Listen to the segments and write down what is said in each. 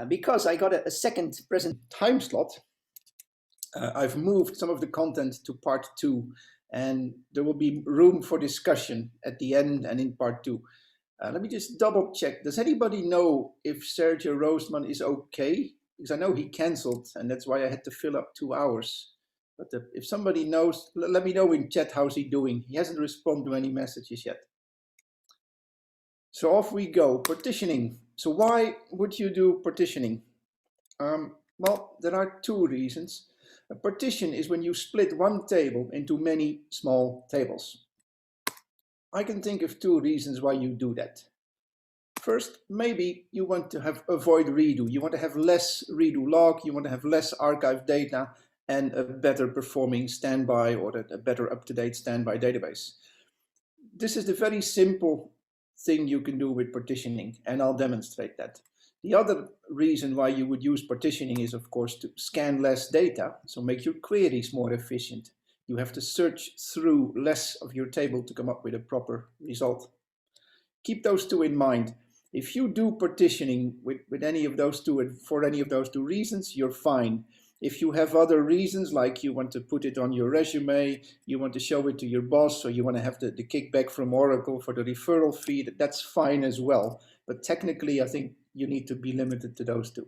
Because I got a second present time slot, I've moved some of the content to part 2, and there will be room for discussion at the end and in part 2. Let me just double check. Does anybody know if Sergio Roastman is okay? Because I know he canceled, and that's why I had to fill up 2 hours. But if somebody knows, let me know in chat how's he doing. He hasn't responded to any messages yet. So off we go. Partitioning. So why would you do partitioning? Well, there are 2 reasons. A partition is when you split one table into many small tables. I can think of 2 reasons why you do that. First, maybe you want to avoid redo. You want to have less redo log, you want to have less archive data, and a better performing standby or a better up-to-date standby database. This is the very simple thing you can do with partitioning, and I'll demonstrate that. The other reason why you would use partitioning is, of course, to scan less data, so make your queries more efficient. You have to search through less of your table to come up with a proper result. Keep those 2 in mind. If you do partitioning with any of those 2 and for any of those 2 reasons, you're fine. If you have other reasons, like you want to put it on your resume, you want to show it to your boss, or you want to have the kickback from Oracle for the referral fee, that's fine as well. But technically, I think you need to be limited to those 2.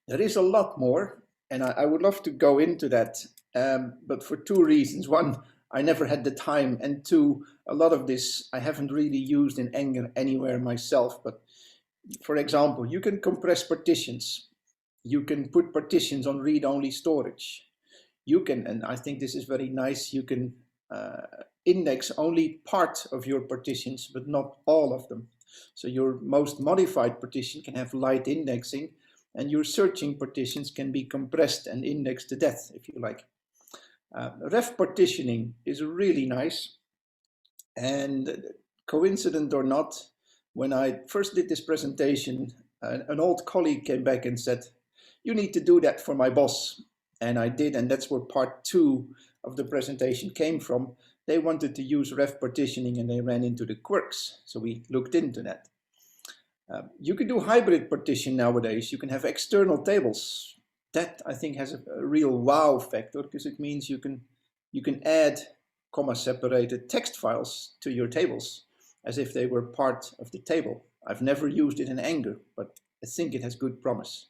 There is a lot more, and I would love to go into that, but for 2 reasons. 1, I never had the time, and 2, a lot of this I haven't really used in anywhere myself. But for example, you can compress partitions. You can put partitions on read-only storage. You can, and I think this is very nice, you can index only part of your partitions, but not all of them. So your most modified partition can have light indexing, and your searching partitions can be compressed and indexed to death, if you like. Ref partitioning is really nice, and coincident or not, when I first did this presentation, an old colleague came back and said, "You need to do that for my boss." And I did, and that's where part 2 of the presentation came from. They wanted to use ref partitioning, and they ran into the quirks, so we looked into that. You can do hybrid partition nowadays. You can have external tables. That, I think, has a real wow factor, because it means you can add comma-separated text files to your tables as if they were part of the table. I've never used it in anger, but I think it has good promise.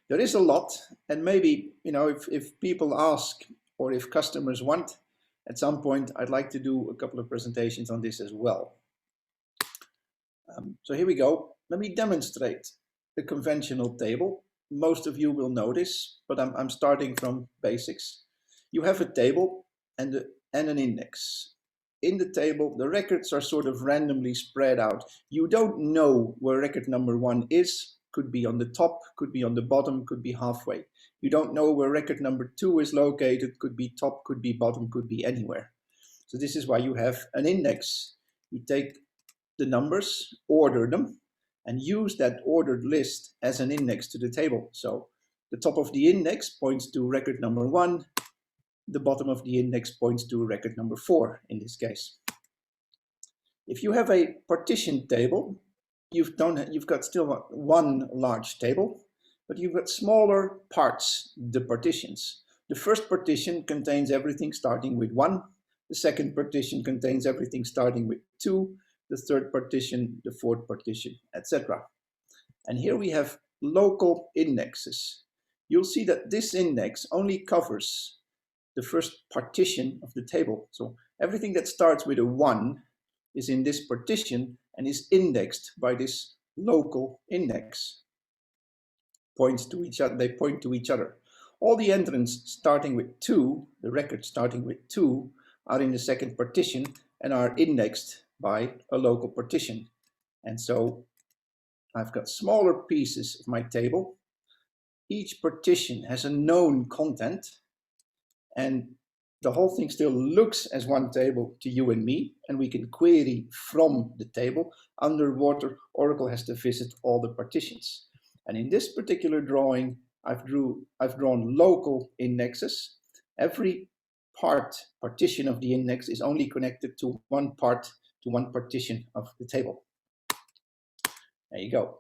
There is a lot, and maybe, you know, if people ask or if customers want, at some point I'd like to do a couple of presentations on this as well. So here we go. Let me demonstrate the conventional table. Most of you will know this, but I'm starting from basics. You have a table and an index. In the table, the records are sort of randomly spread out. You don't know where record number 1 is. Could be on the top, could be on the bottom, could be halfway. You don't know where record number 2 is located. Could be top, could be bottom, could be anywhere. So this is why you have an index. You take the numbers, order them, and use that ordered list as an index to the table. So the top of the index points to record number 1. The bottom of the index points to record number 4 in this case. If you have a partition table, you've got still 1 large table, but you've got smaller parts, the partitions. The first partition contains everything starting with 1. The second partition contains everything starting with 2. The third partition, the fourth partition, etc. And here we have local indexes. You'll see that this index only covers the first partition of the table. So everything that starts with a 1 is in this partition and is indexed by this local index. Points to each other, they point to each other. All the entrants starting with 2, the records starting with 2, are in the second partition and are indexed by a local partition. And so I've got smaller pieces of my table. Each partition has a known content, and the whole thing still looks as one table to you and me, and we can query from the table. Underwater, Oracle has to visit all the partitions. And in this particular drawing, I've drawn local indexes. Every partition of the index is only connected to one partition of the table. There you go.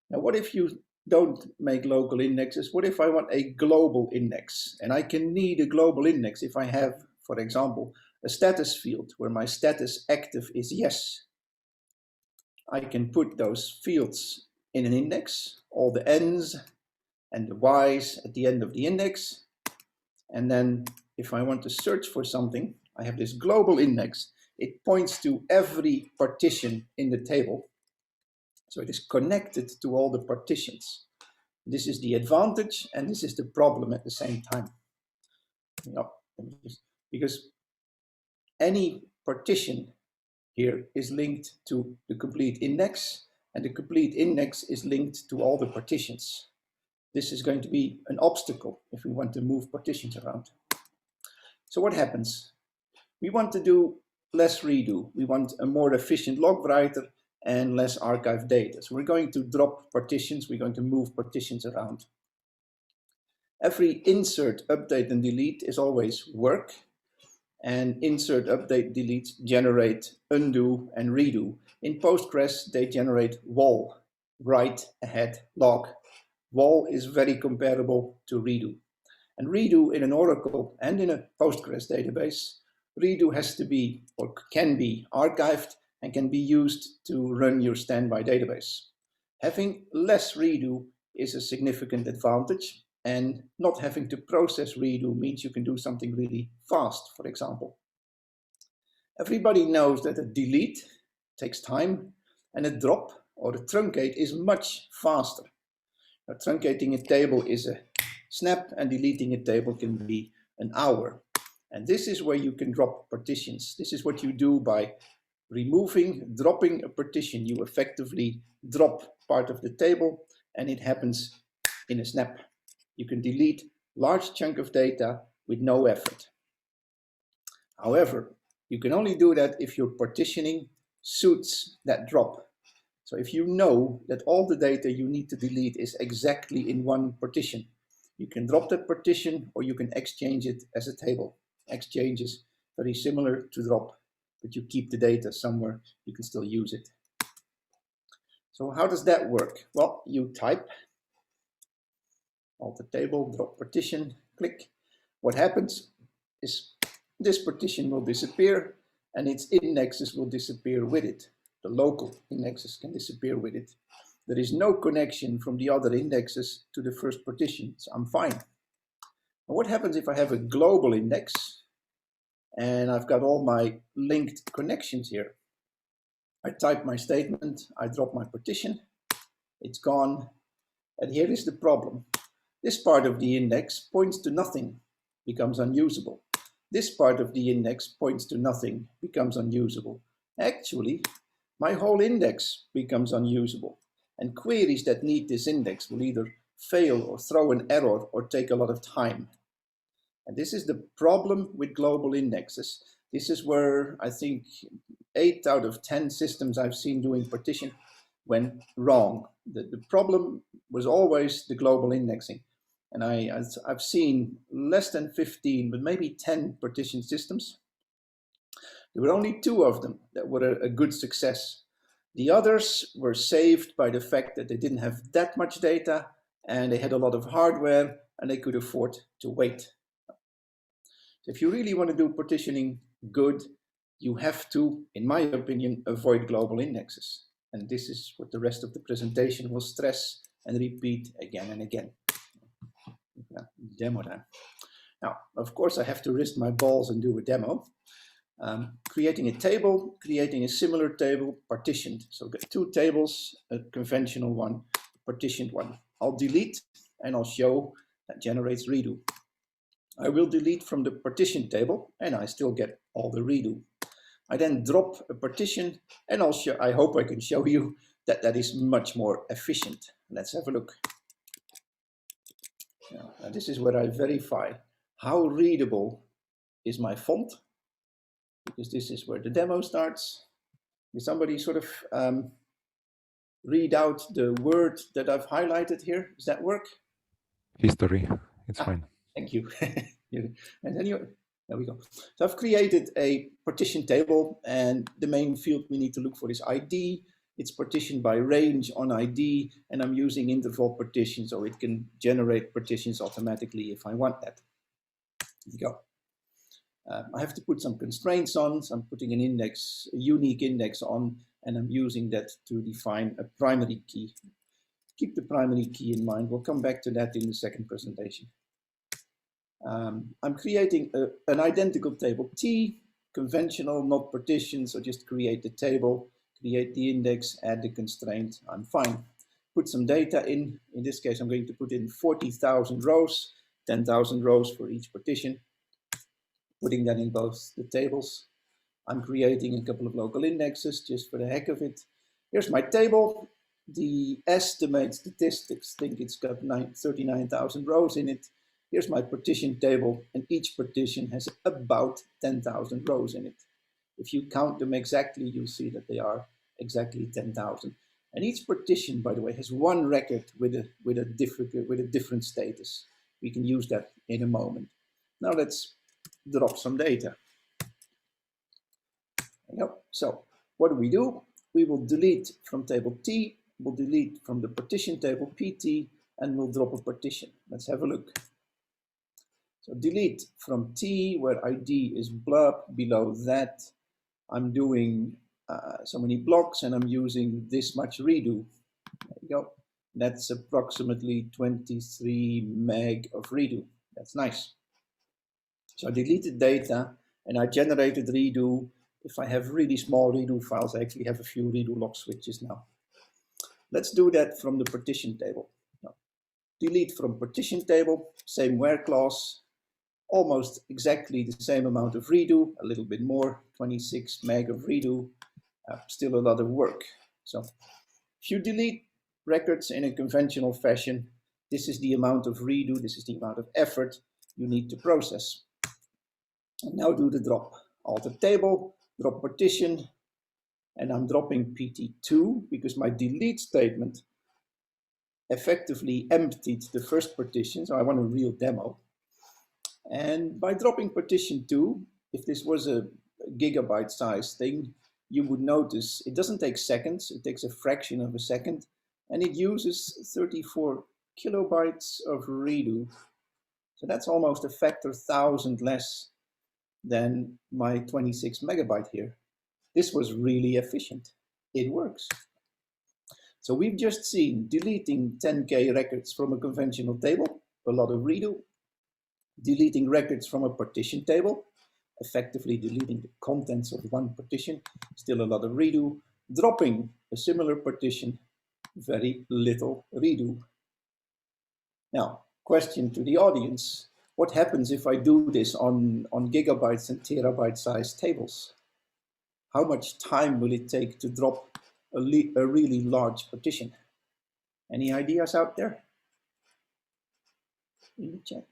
Now, what if you don't make local indexes? What if I want a global index? And I can need a global index if I have, for example, a status field where my status active is yes. I can put those fields in an index, all the n's and the y's at the end of the index. And then if I want to search for something, I have this global index. It points to every partition in the table. So it is connected to all the partitions. This is the advantage and this is the problem at the same time. Because any partition here is linked to the complete index, and the complete index is linked to all the partitions. This is going to be an obstacle if we want to move partitions around. So what happens? We want to do less redo. We want a more efficient log writer and less archive data. So we're going to drop partitions. We're going to move partitions around. Every insert, update, and delete is always work. And insert, update, delete generate undo and redo. In Postgres, they generate wall, write, ahead, log. Wall is very comparable to redo. And redo in an Oracle and in a Postgres database, redo has to be or can be archived and can be used to run your standby database. Having less redo is a significant advantage, and not having to process redo means you can do something really fast, for example. Everybody knows that a delete takes time and a drop or a truncate is much faster. Now, truncating a table is a snap and deleting a table can be an hour. And this is where you can drop partitions. This is what you do by dropping a partition. You effectively drop part of the table and it happens in a snap. You can delete large chunk of data with no effort. However, you can only do that if your partitioning suits that drop. So if you know that all the data you need to delete is exactly in one partition, you can drop that partition or you can exchange it as a table. Exchange is very similar to drop, but you keep the data somewhere, you can still use it. So how does that work? Well, you type alt table, drop partition, click. What happens is this partition will disappear and its indexes will disappear with it. The local indexes can disappear with it. There is no connection from the other indexes to the first partition, so I'm fine. And what happens if I have a global index and I've got all my linked connections here? I type my statement, I drop my partition, it's gone, and here is the problem. This part of the index points to nothing, becomes unusable. This part of the index points to nothing, becomes unusable. Actually, my whole index becomes unusable, and queries that need this index will either fail or throw an error or take a lot of time. And this is the problem with global indexes. This is where I think 8 out of 10 systems I've seen doing partition went wrong. The problem was always the global indexing. And I've seen less than 15, but maybe 10 partition systems. There were only 2 of them that were a good success. The others were saved by the fact that they didn't have that much data and they had a lot of hardware and they could afford to wait. So if you really want to do partitioning good, you have to, in my opinion, avoid global indexes. And this is what the rest of the presentation will stress and repeat again and again. Demo time. Now, of course, I have to risk my balls and do a demo. Creating a table, creating a similar table, partitioned. So I've got 2 tables, a conventional one, partitioned one. I'll delete and I'll show that generates redo. I will delete from the partition table and I still get all the redo. I then drop a partition and I hope I can show you that that is much more efficient. Let's have a look. Now, this is where I verify how readable is my font, because this is where the demo starts. Can somebody sort of read out the word that I've highlighted here? Does that work? History, it's fine. Thank you. And then there we go. So I've created a partition table and the main field we need to look for is ID. It's partitioned by range on ID, and I'm using interval partition, so it can generate partitions automatically if I want that. There you go. I have to put some constraints on, so I'm putting an index, a unique index on, and I'm using that to define a primary key. Keep the primary key in mind. We'll come back to that in the second presentation. I'm creating an identical table T, conventional, not partition, so just create the table, create the index, add the constraint, I'm fine. Put some data in this case I'm going to put in 40,000 rows, 10,000 rows for each partition, putting that in both the tables. I'm creating a couple of local indexes just for the heck of it. Here's my table. The estimate statistics think it's got 39,000 rows in it. Here's my partition table, and each partition has about 10,000 rows in it. If you count them exactly, you'll see that they are exactly 10,000. And each partition, by the way, has one record with a different status. We can use that in a moment. Now let's drop some data. So what do? We will delete from table T, we'll delete from the partition table PT, and we'll drop a partition. Let's have a look. So delete from T, where ID is blub. Below that, I'm doing so many blocks, and I'm using this much redo. There you go. That's approximately 23 meg of redo. That's nice. So I deleted data, and I generated redo. If I have really small redo files, I actually have a few redo lock switches now. Let's do that from the partition table. Now, delete from partition table, same where clause, almost exactly the same amount of redo, a little bit more, 26 meg of redo, still a lot of work. So if you delete records in a conventional fashion, this is the amount of redo, this is the amount of effort you need to process. And now do the drop. Alter table, drop partition, and I'm dropping PT2 because my delete statement effectively emptied the first partition, so I want a real demo. And by dropping partition 2, if this was a gigabyte size thing, you would notice it doesn't take seconds, it takes a fraction of a second, and it uses 34 kilobytes of redo. So that's almost a factor 1,000 less than my 26 megabyte here. This was really efficient. It works. So we've just seen deleting 10K records from a conventional table, a lot of redo, deleting records from a partition table, effectively deleting the contents of one partition, still a lot of redo, dropping a similar partition, very little redo. Now, question to the audience, what happens if I do this on gigabytes and terabyte size tables? How much time will it take to drop a really large partition? Any ideas out there? In the chat.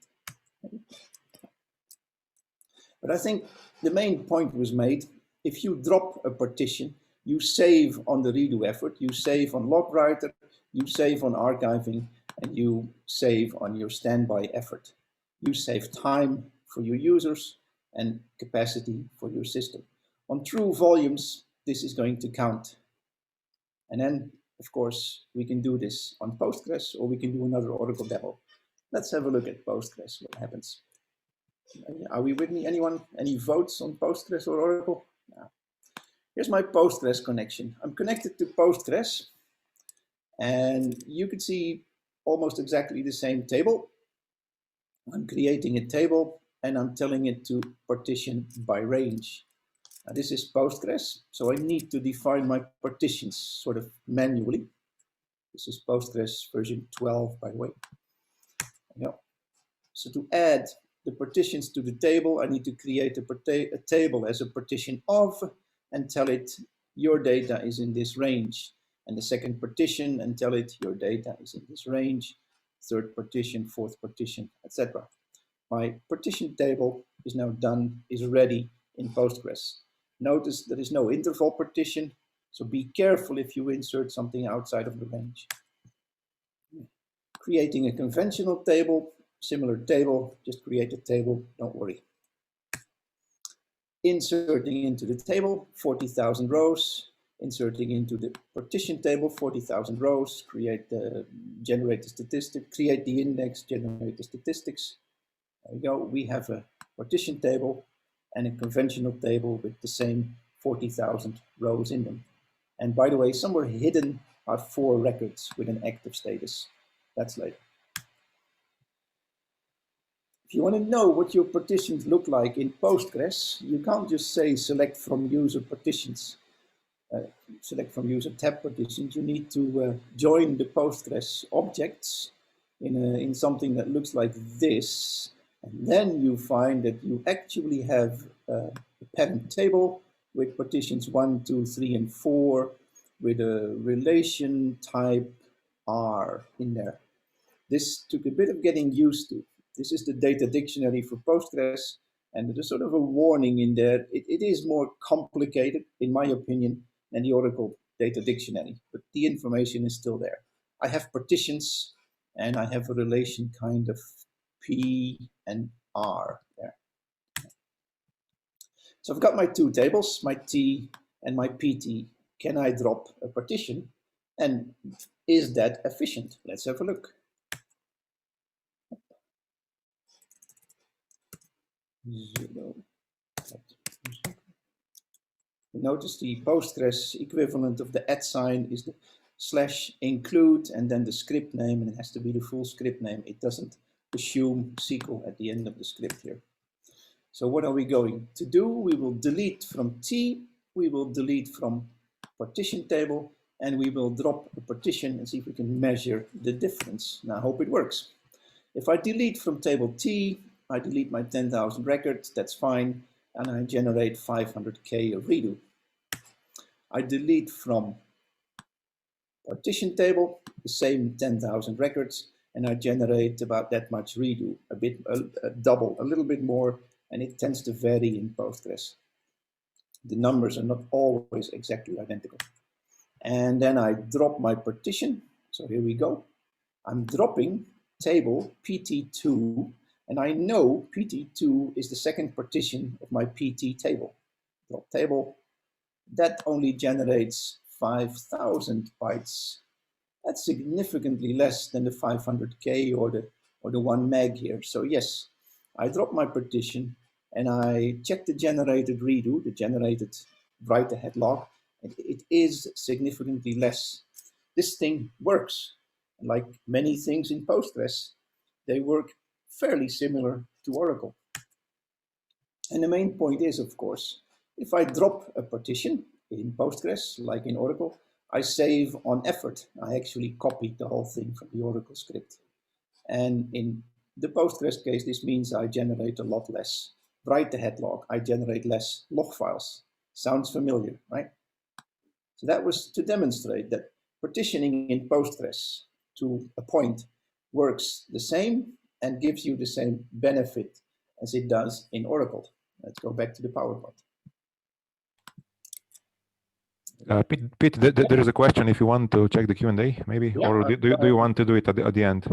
But I think the main point was made. If you drop a partition, you save on the redo effort, you save on log writer, you save on archiving, and you save on your standby effort. You save time for your users and capacity for your system. On true volumes, this is going to count. And then, of course, we can do this on Postgres, or we can do another Oracle demo. Let's have a look at Postgres, what happens. Are we with me? Anyone? Any votes on Postgres or Oracle? No. Here's my Postgres connection. I'm connected to Postgres, and you can see almost exactly the same table. I'm creating a table, and I'm telling it to partition by range. Now, this is Postgres, so I need to define my partitions sort of manually. This is Postgres version 12, by the way. So to add the partitions to the table, I need to create a table as a partition of and tell it your data is in this range. And the second partition and tell it your data is in this range. Third partition, fourth partition, etc. My partition table is now done, is ready in Postgres. Notice there is no interval partition, so be careful if you insert something outside of the range. Creating a conventional table, similar table, just create a table, don't worry. Inserting into the table 40,000 rows, inserting into the partition table 40,000 rows, generate the statistic, create the index, generate the statistics. There we go. We have a partition table and a conventional table with the same 40,000 rows in them. And by the way, somewhere hidden are 4 records with an active status. That's later. If you want to know what your partitions look like in Postgres, you can't just say select from user partitions, select from user tab partitions. You need to join the Postgres objects in something that looks like this. And then you find that you actually have a parent table with partitions 1, 2, 3, and 4 with a relation type R in there. This took a bit of getting used to. This is the data dictionary for Postgres, and there's sort of a warning in there. It is more complicated, in my opinion, than the Oracle data dictionary, but the information is still there. I have partitions, and I have a relation kind of P and R there. So I've got my 2 tables, my T and my PT. Can I drop a partition? And is that efficient? Let's have a look. Notice the Postgres equivalent of the @ sign is the /include and then the script name, and it has to be the full script name. It doesn't assume SQL at the end of the script here. So what are we going to do? We will delete from T, we will delete from partition table, and we will drop a partition and see if we can measure the difference. Now I hope it works. If I delete from table T, I delete my 10,000 records, that's fine, and I generate 500K of redo. I delete from partition table, the same 10,000 records, and I generate about that much redo, double, a little bit more, and it tends to vary in Postgres. The numbers are not always exactly identical. And then I drop my partition, so here we go. I'm dropping table PT2, and I know PT2 is the second partition of my PT table. Drop table, that only generates 5,000 bytes. That's significantly less than the 500K or the 1 meg here. So yes, I drop my partition and I check the generated redo, the generated write ahead log, and it is significantly less. This thing works. And like many things in Postgres, they work fairly similar to Oracle. And the main point is, of course, if I drop a partition in Postgres, like in Oracle, I save on effort. I actually copied the whole thing from the Oracle script. And in the Postgres case, this means I generate a lot less write ahead log. I generate less log files. Sounds familiar, right? So that was to demonstrate that partitioning in Postgres to a point works the same and gives you the same benefit as it does in Oracle. Let's go back to the PowerPoint. Pete, there is a question if you want to check the Q&A, maybe, yeah, or do you want to do it at the end?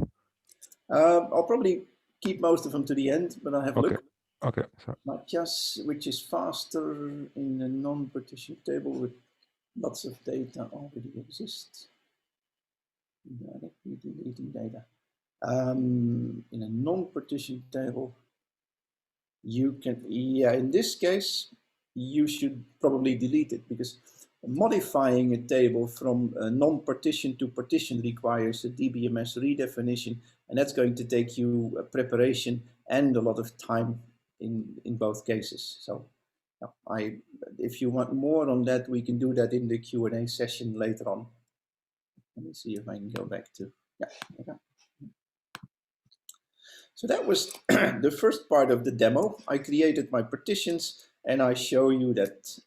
I'll probably keep most of them to the end, but I'll have a look. Okay. So. Matjas, which is faster in a non-partition table with lots of data already exists. Directly deleting data. In a non-partition table, you can, in this case, you should probably delete it because modifying a table from a non-partition to partition requires a DBMS redefinition, and that's going to take you a preparation and a lot of time in both cases. So if you want more on that, we can do that in the Q&A session later on. Let me see if I can go back to, okay. So that was the first part of the demo. I created my partitions and I show you that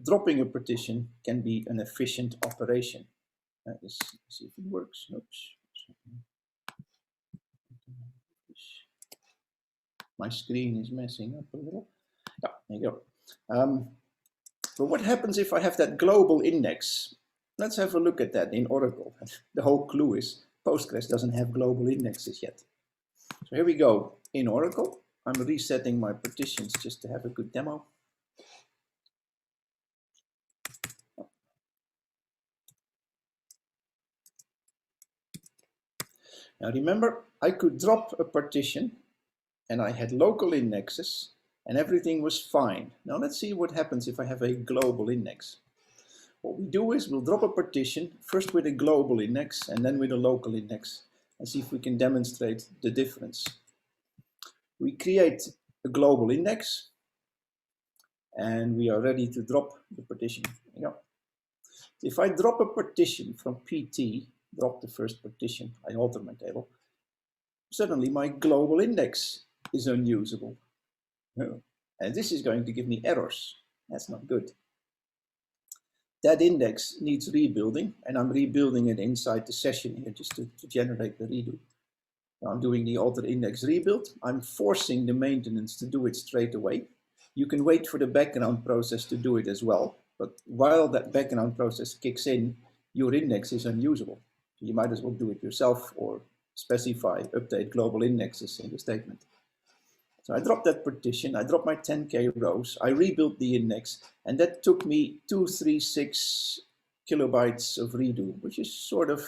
dropping a partition can be an efficient operation. Let's see if it works. Oops. My screen is messing up a little. Yeah, there you go. But what happens if I have that global index? Let's have a look at that in Oracle. The whole clue is Postgres doesn't have global indexes yet. So here we go. In Oracle, I'm resetting my partitions just to have a good demo. Now remember, I could drop a partition and I had local indexes and everything was fine. Now let's see what happens if I have a global index. What we do is we'll drop a partition, first with a global index and then with a local index, and see if we can demonstrate the difference. We create a global index and we are ready to drop the partition. There you go. If I drop a partition from PT, drop the first partition, I alter my table, suddenly my global index is unusable. And this is going to give me errors. That's not good. That index needs rebuilding, and I'm rebuilding it inside the session here just to generate the redo. Now I'm doing the alter index rebuild. I'm forcing the maintenance to do it straight away. You can wait for the background process to do it as well, but while that background process kicks in, your index is unusable. So you might as well do it yourself or specify update global indexes in the statement. So I dropped that partition, I dropped my 10K rows, I rebuilt the index, and that took me 236 kilobytes of redo, which is sort of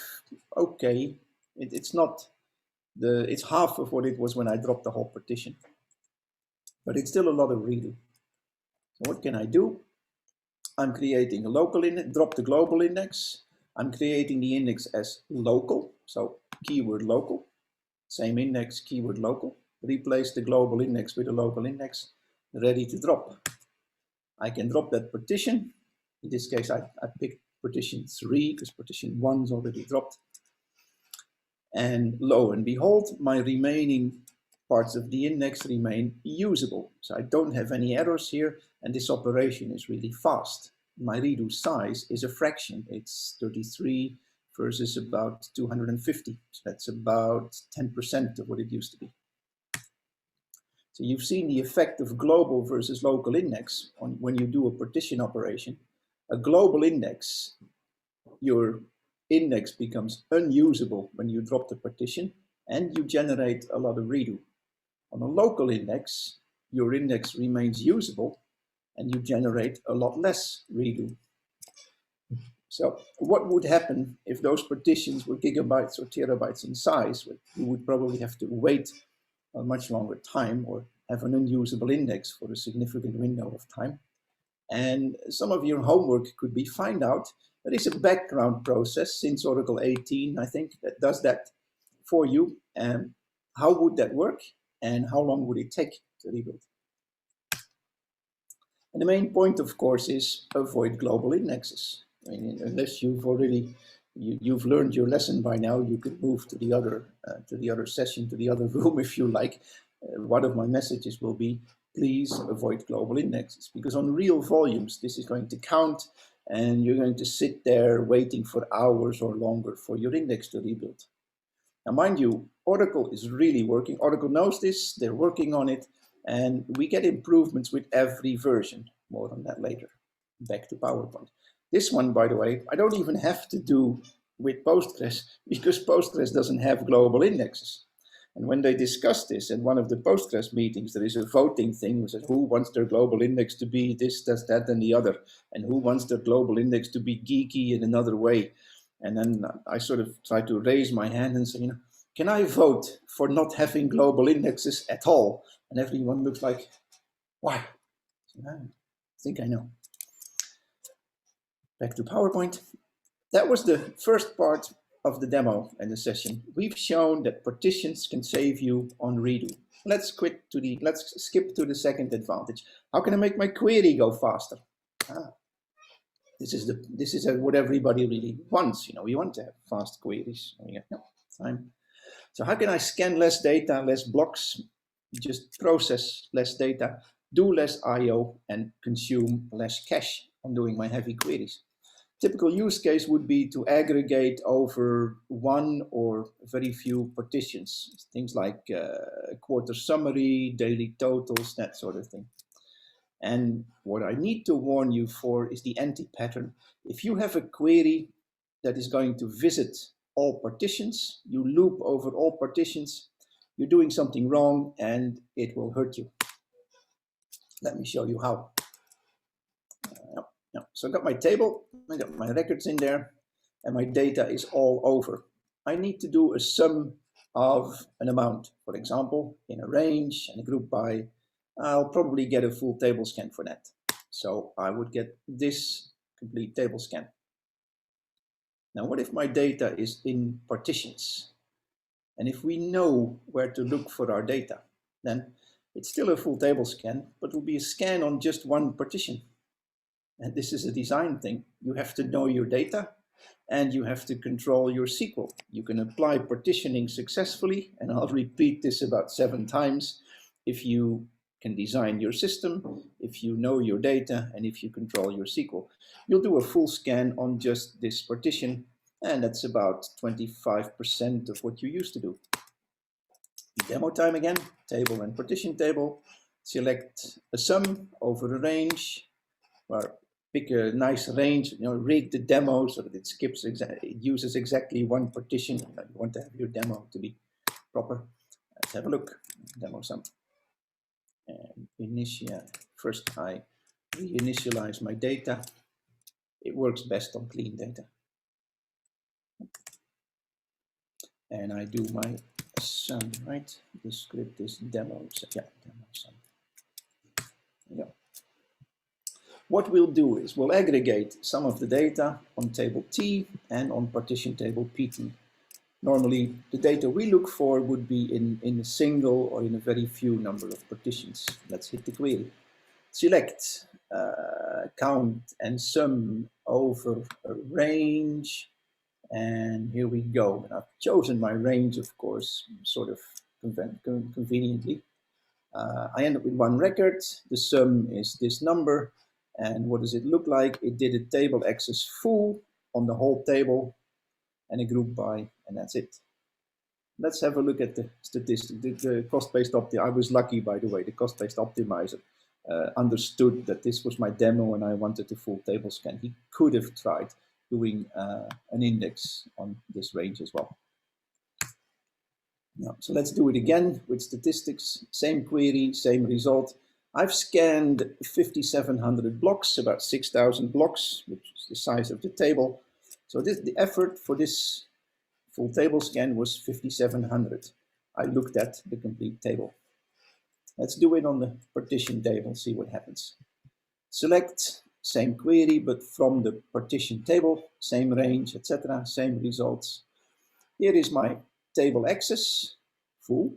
okay. It's not it's half of what it was when I dropped the whole partition, but it's still a lot of redo. So what can I do? I'm creating a local index, drop the global index. I'm creating the index as local, so keyword local, same index, keyword local. Replace the global index with a local index, ready to drop. I can drop that partition. In this case, I picked partition 3 because partition 1 is already dropped. And lo and behold, my remaining parts of the index remain usable. So I don't have any errors here, and this operation is really fast. My redo size is a fraction. It's 33 versus about 250. So that's about 10% of what it used to be. So you've seen the effect of global versus local index on when you do a partition operation. A global index, your index becomes unusable when you drop the partition and you generate a lot of redo. On a local index, your index remains usable and you generate a lot less redo. So what would happen if those partitions were gigabytes or terabytes in size? You would probably have to wait a much longer time or have an unusable index for a significant window of time. And some of your homework could be find out there is a background process since Oracle 18, I think, that does that for you. And how would that work? And how long would it take to rebuild? And the main point, of course, is avoid global indexes. I mean, unless you've already you've learned your lesson by now, you could move to the other session, to the other room if you like. One of my messages will be, please avoid global indexes, because on real volumes, this is going to count and you're going to sit there waiting for hours or longer for your index to rebuild. Now, mind you, Oracle is really working. Oracle knows this, they're working on it, and we get improvements with every version. More on that later. Back to PowerPoint. This one, by the way, I don't even have to do with Postgres because Postgres doesn't have global indexes. And when they discuss this in one of the Postgres meetings, there is a voting thing which says who wants their global index to be this, that, and the other, and who wants their global index to be geeky in another way. And then I sort of try to raise my hand and say, you know, can I vote for not having global indexes at all? And everyone looks like, why? I think I know. Back to PowerPoint. That was the first part of the demo and the session. We've shown that partitions can save you on redo. Let's skip to the second advantage. How can I make my query go faster? This is what everybody really wants. You know, we want to have fast queries. We got no time. So how can I scan less data, less blocks, just process less data, do less I/O, and consume less cache on doing my heavy queries? Typical use case would be to aggregate over one or very few partitions, things like quarter summary, daily totals, that sort of thing. And what I need to warn you for is the anti-pattern. If you have a query that is going to visit all partitions, you loop over all partitions, you're doing something wrong and it will hurt you. Let me show you how. So I got my table, I got my records in there, and my data is all over. I need to do a sum of an amount. For example, in a range and a group by, I'll probably get a full table scan for that. So I would get this complete table scan. Now, what if my data is in partitions? And if we know where to look for our data, then it's still a full table scan, but it will be a scan on just one partition. And this is a design thing. You have to know your data and you have to control your SQL. You can apply partitioning successfully, and I'll repeat this about 7 times, if you can design your system, if you know your data, and if you control your SQL. You'll do a full scan on just this partition, and that's about 25% of what you used to do. Demo time again, table and partition table. Select a sum over a range, or pick a nice range, rig the demo so that it uses exactly one partition. You want to have your demo to be proper. Let's have a look. Demo sum. And first I reinitialize my data. It works best on clean data. And I do my sum, right? The script is demo, demo sum. There you go. What we'll do is we'll aggregate some of the data on table T and on partition table PT. Normally, the data we look for would be in a single or in a very few number of partitions. Let's hit the query. Select count and sum over a range. And here we go. And I've chosen my range, of course, sort of conveniently. I end up with one record. The sum is this number. And what does it look like? It did a table access full on the whole table and a group by, and that's it. Let's have a look at the statistic. The cost-based optimizer. I was lucky, by the way. The cost-based optimizer understood that this was my demo and I wanted a full table scan. He could have tried doing an index on this range as well. Now, so let's do it again with statistics. Same query, same result. I've scanned 5,700 blocks, about 6,000 blocks, which is the size of the table. So the effort for this full table scan was 5,700. I looked at the complete table. Let's do it on the partition table, see what happens. Select, same query, but from the partition table, same range, etc., same results. Here is my table access, full,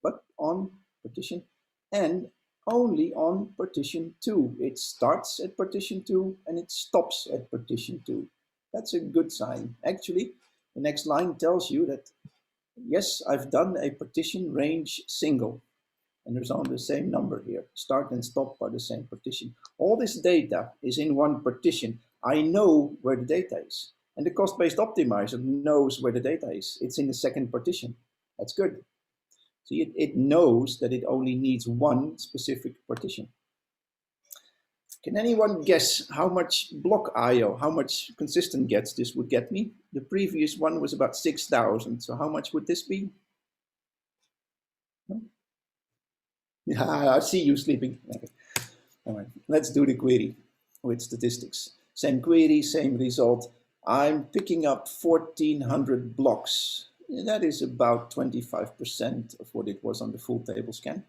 but on partition, and only on partition 2. It starts at partition 2 and it stops at partition 2. That's a good sign. Actually, the next line tells you that, yes, I've done a partition range single. And there's only the same number here. Start and stop are the same partition. All this data is in one partition. I know where the data is. And the cost-based optimizer knows where the data is. It's in the second partition. That's good. So it knows that it only needs one specific partition. Can anyone guess how much block IO, how much consistent gets this would get me? The previous one was about 6,000. So how much would this be? No? Yeah, I see you sleeping. Okay. All right, let's do the query with statistics. Same query, same result. I'm picking up 1,400 blocks. That is about 25% of what it was on the full table scan.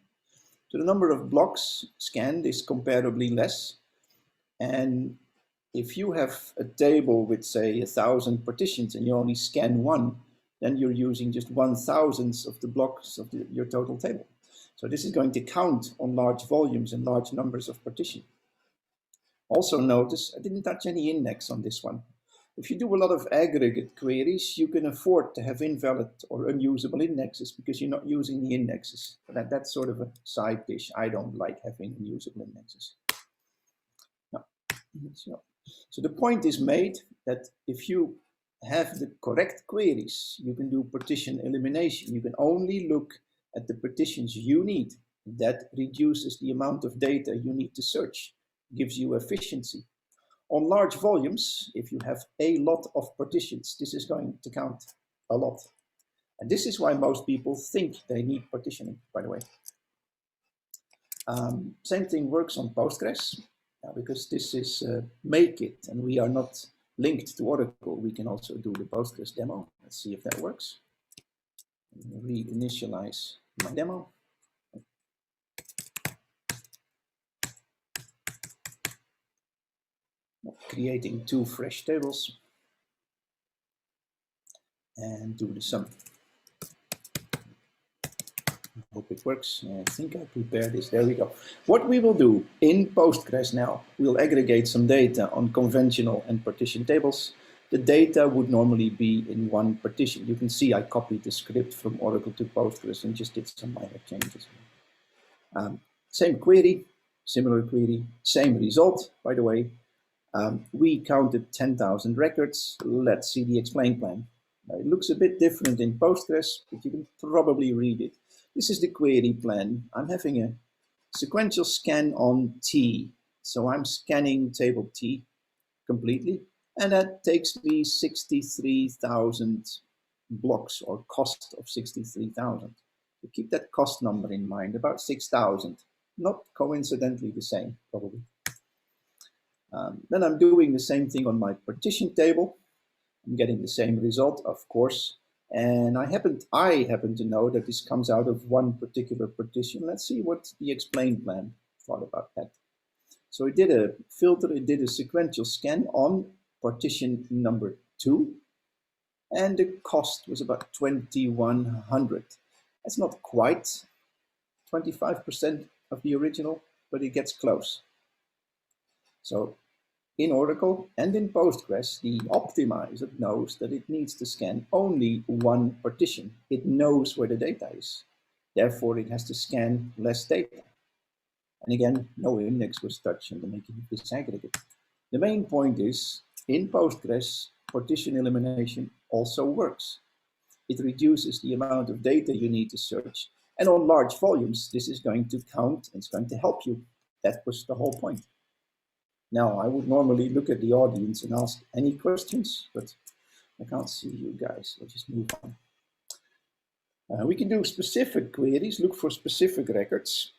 So the number of blocks scanned is comparably less. And if you have a table with, say, 1,000 partitions and you only scan one, then you're using just 1/1000th of the blocks of your total table. So this is going to count on large volumes and large numbers of partition. Also notice, I didn't touch any index on this one. If you do a lot of aggregate queries, you can afford to have invalid or unusable indexes because you're not using the indexes. But that's sort of a side dish. I don't like having unusable indexes. No. So the point is made that if you have the correct queries, you can do partition elimination. You can only look at the partitions you need. That reduces the amount of data you need to search, gives you efficiency. On large volumes, if you have a lot of partitions, this is going to count a lot. And this is why most people think they need partitioning, by the way. Same thing works on Postgres, because this is make it, and we are not linked to Oracle. We can also do the Postgres demo. Let's see if that works. Reinitialize my demo. Creating 2 fresh tables and do the sum. Hope it works. I think I prepared this. There we go. What we will do in Postgres now, we'll aggregate some data on conventional and partition tables. The data would normally be in one partition. You can see I copied the script from Oracle to Postgres and just did some minor changes. Same query, similar query, same result, by the way. We counted 10,000 records. Let's see the explain plan. It looks a bit different in Postgres, but you can probably read it. This is the query plan. I'm having a sequential scan on T. So I'm scanning table T completely, and that takes me 63,000 blocks, or cost of 63,000. So keep that cost number in mind, about 6,000. Not coincidentally the same, probably. Then I'm doing the same thing on my partition table. I'm getting the same result, of course. And I happen to know that this comes out of one particular partition. Let's see what the explain plan thought about that. So it did a filter, it did a sequential scan on partition number 2. And the cost was about 2,100. That's not quite 25% of the original, but it gets close. So in Oracle and in Postgres, the optimizer knows that it needs to scan only one partition. It knows where the data is. Therefore, it has to scan less data. And again, no index was touched in the making of this aggregate. The main point is, in Postgres, partition elimination also works. It reduces the amount of data you need to search. And on large volumes, this is going to count and it's going to help you. That was the whole point. Now, I would normally look at the audience and ask any questions, but I can't see you guys. I'll just move on. We can do specific queries, look for specific records,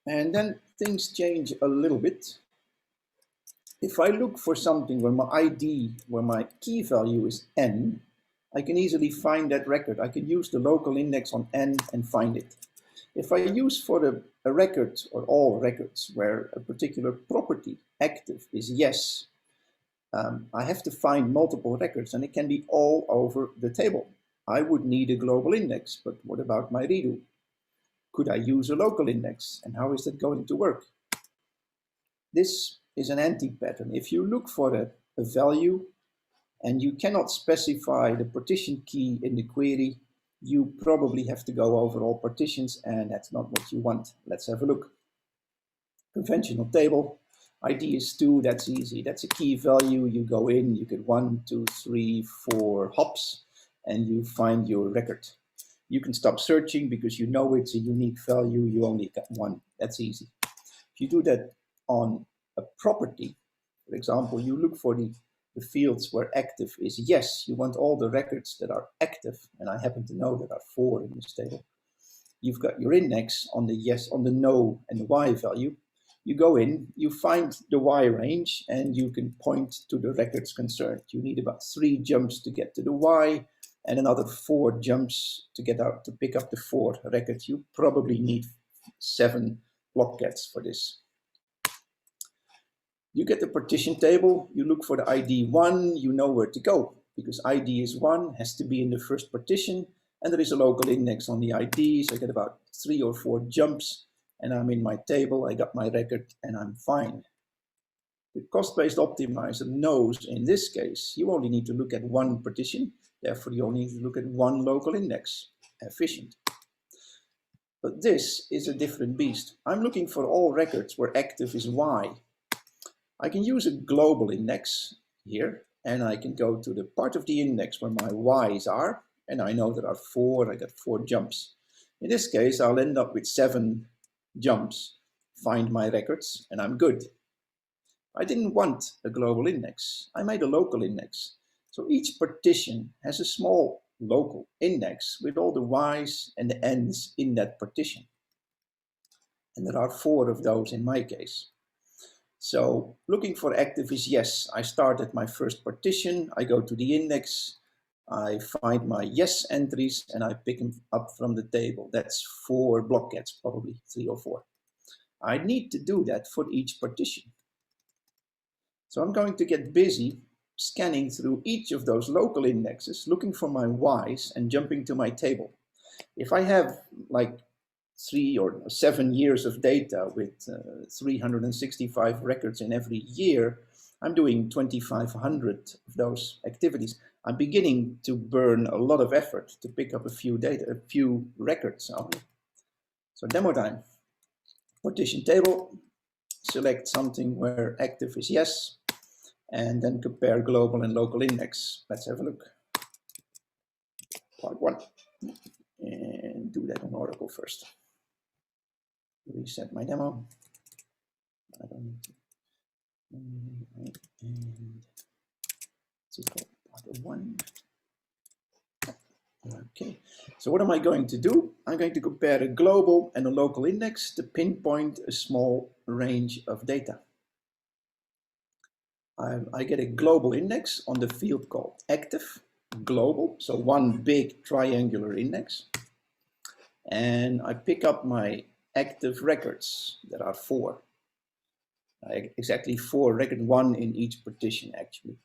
and then things change a little bit. If I look for something where my ID, where my key value is n, I can easily find that record. I can use the local index on n and find it. If I use for a record or all records where a particular property active is yes, I have to find multiple records and it can be all over the table. I would need a global index, but what about my redo? Could I use a local index, and how is that going to work? This is an anti-pattern. If you look for a value and you cannot specify the partition key in the query, you probably have to go over all partitions, and that's not what you want. Let's have a look. Conventional table, ID is 2, that's easy. That's a key value. You go in, you get 1, 2, 3, 4 hops, and you find your record. You can stop searching because you know it's a unique value. You only got 1. That's easy. If you do that on a property, for example, you look for the fields where active is yes. You want all the records that are active, and I happen to know there are 4 in this table. You've got your index on the yes, on the no, and the y value. You go in, you find the y range, and you can point to the records concerned. You need about 3 jumps to get to the y, and another 4 jumps to get out to pick up the 4 records. You probably need 7 block gets for this. You get the partition table, you look for the ID 1, you know where to go, because ID is 1, has to be in the first partition, and there is a local index on the ID, so I get about 3 or 4 jumps, and I'm in my table, I got my record, and I'm fine. The cost-based optimizer knows, in this case, you only need to look at 1 partition, therefore you only need to look at 1 local index. Efficient. But this is a different beast. I'm looking for all records where active is Y. I can use a global index here, and I can go to the part of the index where my y's are, and I know there are 4, I got 4 jumps. In this case, I'll end up with 7 jumps, find my records, and I'm good. I didn't want a global index. I made a local index. So each partition has a small local index with all the y's and the n's in that partition. And there are 4 of those in my case. So looking for active is yes. I start at my first partition, I go to the index, I find my yes entries and I pick them up from the table. That's 4 block gets, probably 3 or 4. I need to do that for each partition. So I'm going to get busy scanning through each of those local indexes, looking for my Ys and jumping to my table. If I have like 3 or 7 years of data with 365 records in every year, I'm doing 2,500 of those activities. I'm beginning to burn a lot of effort to pick up a few records only. So demo time. Partition table, select something where active is yes, and then compare global and local index. Let's have a look. Part 1. And do that on Oracle first. Reset my demo. I don't need to. And it's called part 1. Okay, so what am I going to do? I'm going to compare a global and a local index to pinpoint a small range of data. I get a global index on the field called active, global, so one big triangular index. And I pick up my active records. There are 4. Exactly 4 record, 1 in each partition actually.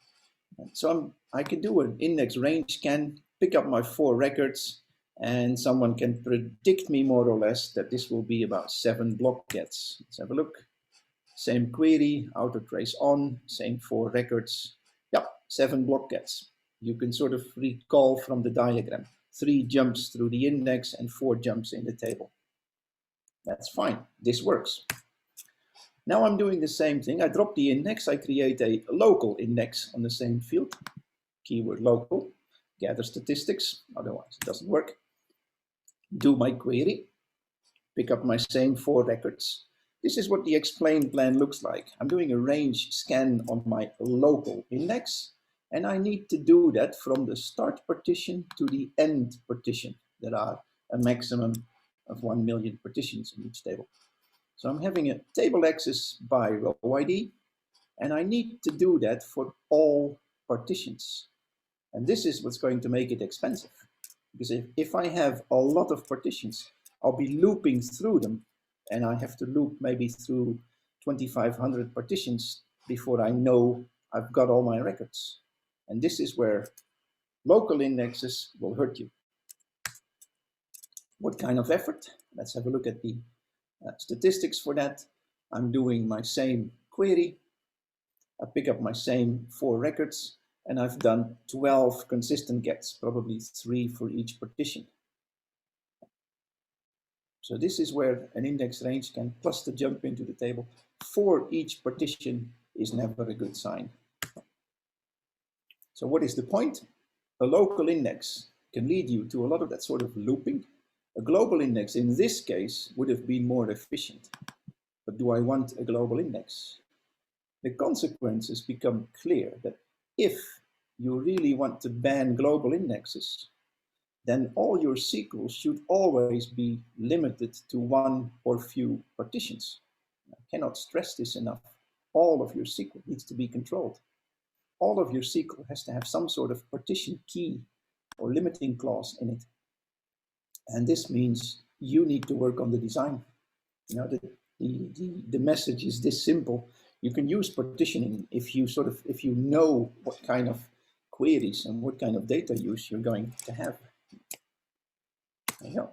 And so I can do an index range scan, pick up my 4 records, and someone can predict me more or less that this will be about 7 block gets. Let's have a look. Same query, auto trace on, same 4 records. Yep, 7 block gets. You can sort of recall from the diagram. 3 jumps through the index and 4 jumps in the table. That's fine, this works. Now I'm doing the same thing. I drop the index, I create a local index on the same field. Keyword local, gather statistics, otherwise it doesn't work. Do my query, pick up my same 4 records. This is what the explain plan looks like. I'm doing a range scan on my local index, and I need to do that from the start partition to the end partition. There are a maximum of 1 million partitions in each table. So I'm having a table access by row ID, and I need to do that for all partitions. And this is what's going to make it expensive. Because if I have a lot of partitions, I'll be looping through them, and I have to loop maybe through 2,500 partitions before I know I've got all my records. And this is where local indexes will hurt you. What kind of effort? Let's have a look at the statistics for that. I'm doing my same query. I pick up my same 4 records, and I've done 12 consistent gets, probably 3 for each partition. So this is where an index range scan plus the jump into the table for each partition is never a good sign. So what is the point? A local index can lead you to a lot of that sort of looping. A global index in this case would have been more efficient. But do I want a global index? The consequences become clear that if you really want to ban global indexes, then all your SQL should always be limited to 1 or few partitions. I cannot stress this enough. All of your SQL needs to be controlled. All of your SQL has to have some sort of partition key or limiting clause in it. And this means you need to work on the design. You know, the message is this simple. You can use partitioning if you know what kind of queries and what kind of data use you're going to have. There you go.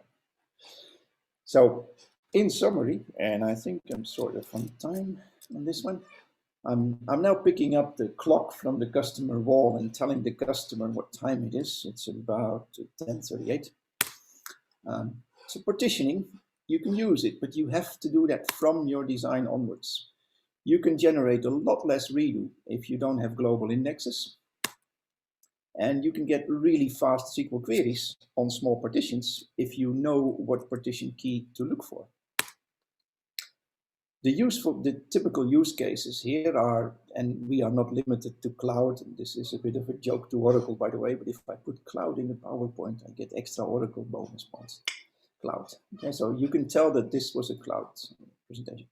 So in summary, and I think I'm sort of on time on this one, I'm now picking up the clock from the customer wall and telling the customer what time it is. It's about 10:38. So partitioning, you can use it, but you have to do that from your design onwards. You can generate a lot less redo if you don't have global indexes. And you can get really fast SQL queries on small partitions if you know what partition key to look for. The typical use cases here are, and we are not limited to cloud. This is a bit of a joke to Oracle, by the way, but if I put cloud in a PowerPoint, I get extra Oracle bonus points. Cloud. Okay, so you can tell that this was a cloud presentation.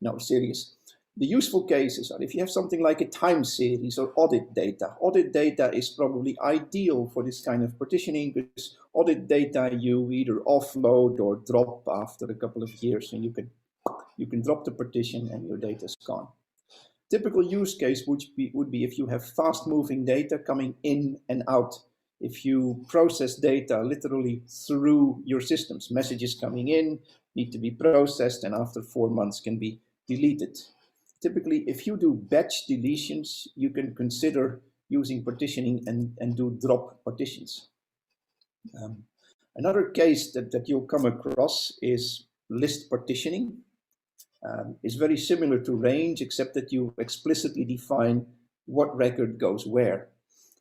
No, serious. The useful cases are if you have something like a time series or audit data. Audit data is probably ideal for this kind of partitioning, because audit data you either offload or drop after a couple of years, and you can drop the partition and your data is gone. Typical use case would be if you have fast-moving data coming in and out. If you process data literally through your systems, messages coming in need to be processed and after 4 months can be deleted. Typically, if you do batch deletions, you can consider using partitioning and do drop partitions. Another case that you'll come across is list partitioning. It's very similar to range, except that you explicitly define what record goes where.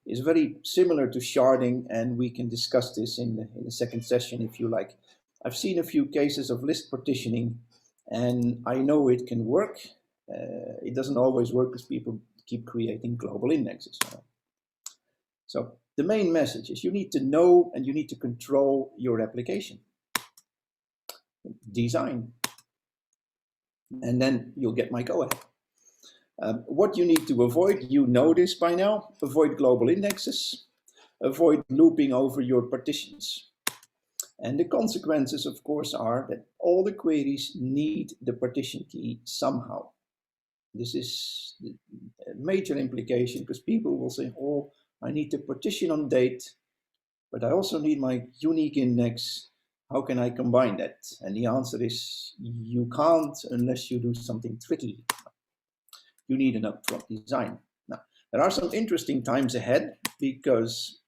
It's very similar to sharding, and we can discuss this in the second session if you like. I've seen a few cases of list partitioning, and I know it can work. It doesn't always work because people keep creating global indexes. So the main message is you need to know and you need to control your application. Design. And then you'll get my go-ahead. What you need to avoid, you know this by now, avoid global indexes, avoid looping over your partitions. And the consequences, of course, are that all the queries need the partition key somehow. This is a major implication, because people will say, oh, I need to partition on date, but I also need my unique index. How can I combine that? And the answer is you can't unless you do something tricky. You need an upfront design. Now, there are some interesting times ahead, because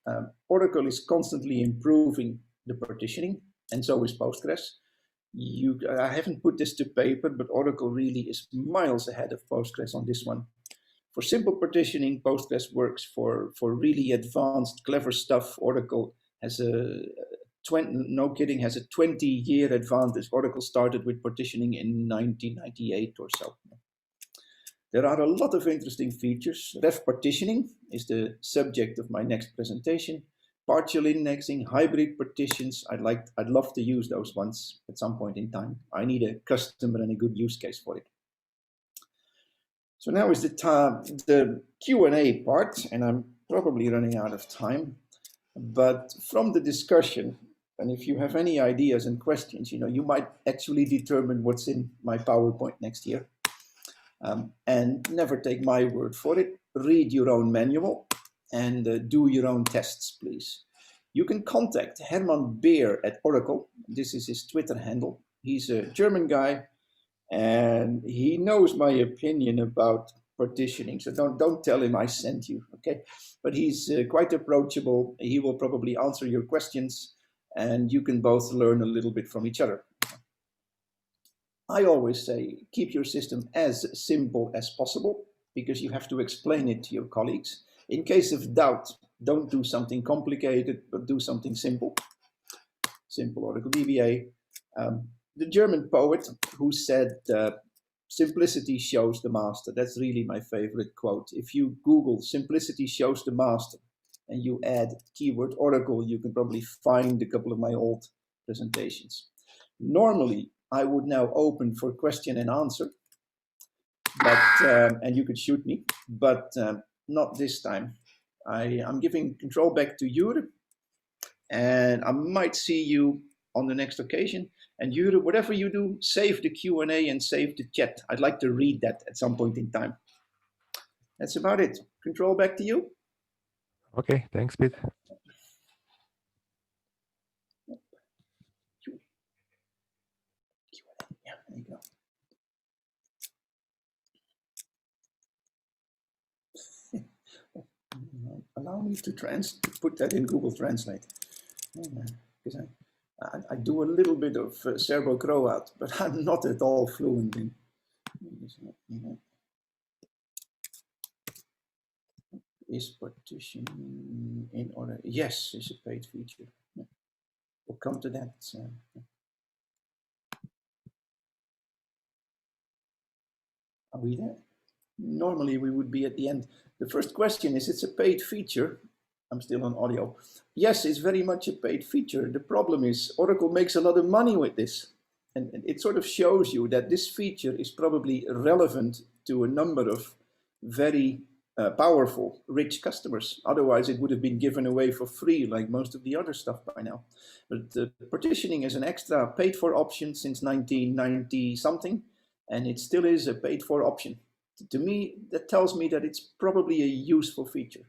Oracle is constantly improving the partitioning, and so is Postgres. I haven't put this to paper, but Oracle really is miles ahead of Postgres on this one. For simple partitioning, Postgres works. For really advanced, clever stuff, Oracle has a 20-year advantage. Oracle started with partitioning in 1998 or so. There are a lot of interesting features. Ref partitioning is the subject of my next presentation. Partial indexing, hybrid partitions. I'd love to use those ones at some point in time. I need a customer and a good use case for it. So now is the Q&A part, and I'm probably running out of time. But from the discussion, and if you have any ideas and questions, you might actually determine what's in my PowerPoint next year. And never take my word for it. Read your own manual and do your own tests, please. You can contact Herman Beer at Oracle. This is his Twitter handle. He's a German guy, and he knows my opinion about partitioning. So don't tell him I sent you, okay? But he's quite approachable. He will probably answer your questions, and you can both learn a little bit from each other. I always say, keep your system as simple as possible, because you have to explain it to your colleagues. In case of doubt, don't do something complicated, but do something simple. Simple Oracle DBA. The German poet who said, simplicity shows the master. That's really my favorite quote. If you Google simplicity shows the master and you add keyword Oracle, you can probably find a couple of my old presentations. Normally, I would now open for question and answer, but and you could shoot me, but not this time. I'm giving control back to Jure, and I might see you on the next occasion. And Jure, whatever you do, save the Q&A and save the chat. I'd like to read that at some point in time. That's about it. Control back to you. Okay, thanks, Piet. Yeah, there you go. Allow me to put that in Google Translate. Because I do a little bit of Serbo-Croat, but I'm not at all fluent in. Is partition in order? Yes, it's a paid feature. Yeah. We'll come to that. Are we there? Normally we would be at the end. The first question is, it's a paid feature. I'm still on audio. Yes, it's very much a paid feature. The problem is Oracle makes a lot of money with this. And it sort of shows you that this feature is probably relevant to a number of very powerful, rich customers. Otherwise, it would have been given away for free, like most of the other stuff by now. But partitioning is an extra paid-for option since 1990 something, and it still is a paid-for option. To me, that tells me that it's probably a useful feature.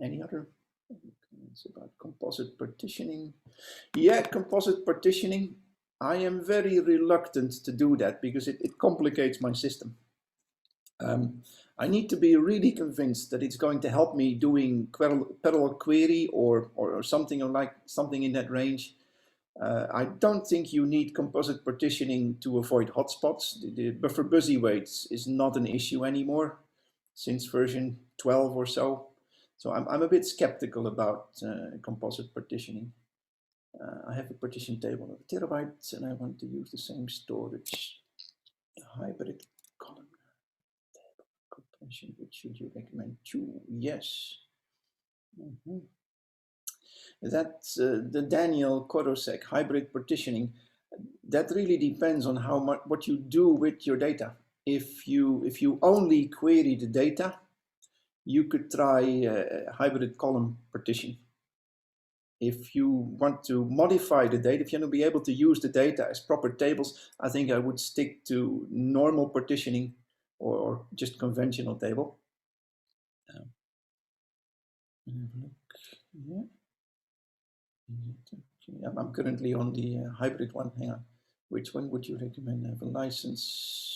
Any other? It's about composite partitioning. Yeah, composite partitioning. I am very reluctant to do that because it complicates my system. I need to be really convinced that it's going to help me doing parallel query or something like something in that range. I don't think you need composite partitioning to avoid hotspots. The buffer busy weights is not an issue anymore since version 12 or so. So I'm a bit skeptical about composite partitioning. I have a partition table of terabytes and I want to use the same storage. Hybrid column table compression, which should you recommend? 2, yes. That's the Daniel Korosek hybrid partitioning. That really depends on how much what you do with your data. If you only query the data, you could try a hybrid column partition. If you want to modify the data, if you want to be able to use the data as proper tables, I think I would stick to normal partitioning or just conventional table. Yeah. I'm currently on the hybrid one. Hang on. Which one would you recommend? I have a license.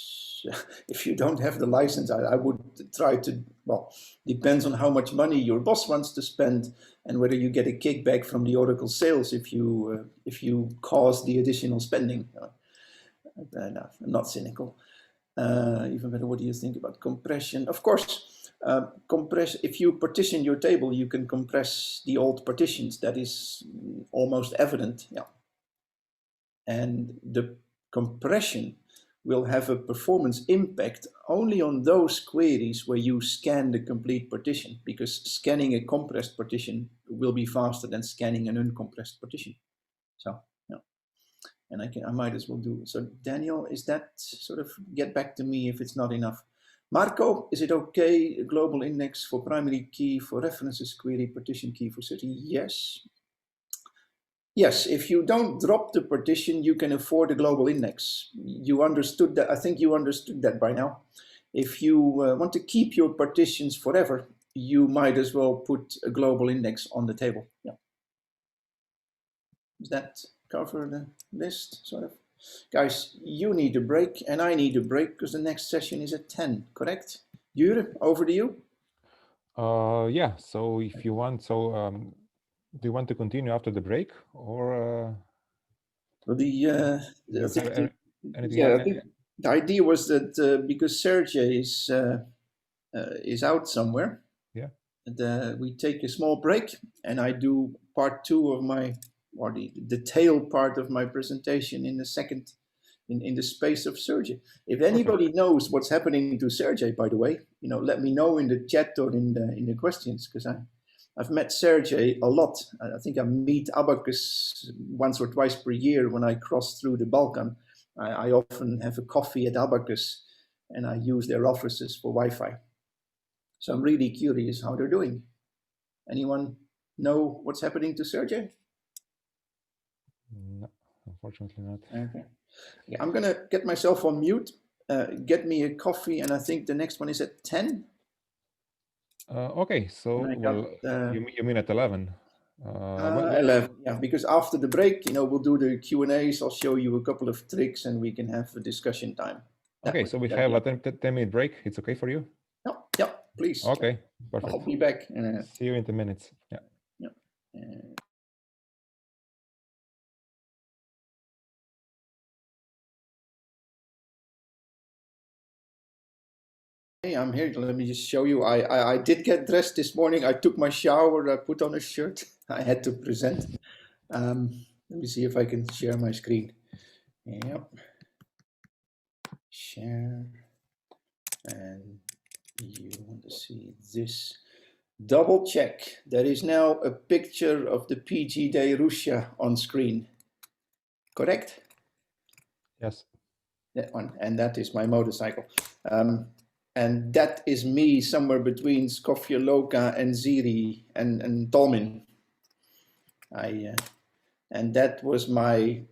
If you don't have the license, I would try to, well, depends on how much money your boss wants to spend and whether you get a kickback from the Oracle sales if you cause the additional spending. No, I'm not cynical. Even better, what do you think about compression? Of course, if you partition your table, you can compress the old partitions. That is almost evident. Yeah. And the compression will have a performance impact only on those queries where you scan the complete partition, because scanning a compressed partition will be faster than scanning an uncompressed partition. So, yeah. And I might as well do it. So Daniel, is that sort of, get back to me if it's not enough. Marco, is it okay, global index for primary key for references query, partition key for city? Yes. Yes, if you don't drop the partition, you can afford a global index. You understood that. I think you understood that by now. If you want to keep your partitions forever, you might as well put a global index on the table. Yeah. Does that cover the list, sort of? Guys, you need a break and I need a break because the next session is at 10, correct? Jure, over to you. Yeah, so if you want, do you want to continue after the break or? Well, I think the idea was that because Sergey is out somewhere, yeah, we take a small break and I do part 2 of my, or the tail part of my presentation in the second, in the space of Sergey. If anybody knows what's happening to Sergey, by the way, let me know in the chat or in the questions, because I've met Sergey a lot. I think I meet Abacus once or twice per year when I cross through the Balkan. I often have a coffee at Abacus and I use their offices for Wi-Fi. So I'm really curious how they're doing. Anyone know what's happening to Sergey? No, unfortunately not. Okay. Yeah, I'm going to get myself on mute, get me a coffee, and I think the next one is at 10. Okay, so you mean at 11? 11, yeah, because after the break, we'll do the Q&As. I'll show you a couple of tricks and we can have a discussion time. Okay, so we have a 10-minute break. It's okay for you? Yeah, please. Okay, perfect. I'll be back. See you in 10 minutes. Yeah. Hey, I'm here. Let me just show you. I did get dressed this morning. I took my shower. I put on a shirt. I had to present. Let me see if I can share my screen. Yep. Share. And you want to see this. Double check. There is now a picture of the PG Day Russia on screen. Correct? Yes. That one, and that is my motorcycle. And that is me somewhere between Skofje Loka and Ziri and Tolmin. And that was my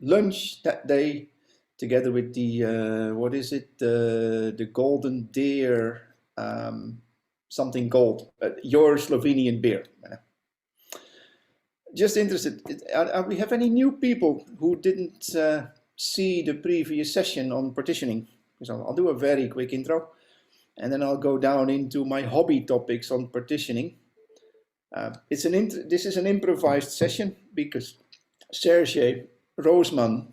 lunch that day, together with the, what is it, the Golden Deer, something gold, your Slovenian beer. Just interested, we have any new people who didn't see the previous session on partitioning? So I'll do a very quick intro, and then I'll go down into my hobby topics on partitioning. This is an improvised session because Sergej Roosman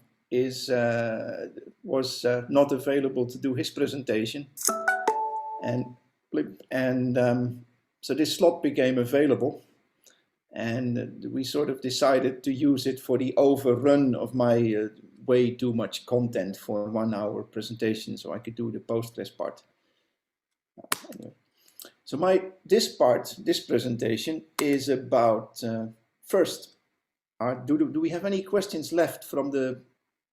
was not available to do his presentation, and so this slot became available, and we sort of decided to use it for the overrun of my way too much content for a 1 hour presentation, so I could do the Postgres part. Anyway. So this presentation is about, first, do we have any questions left from the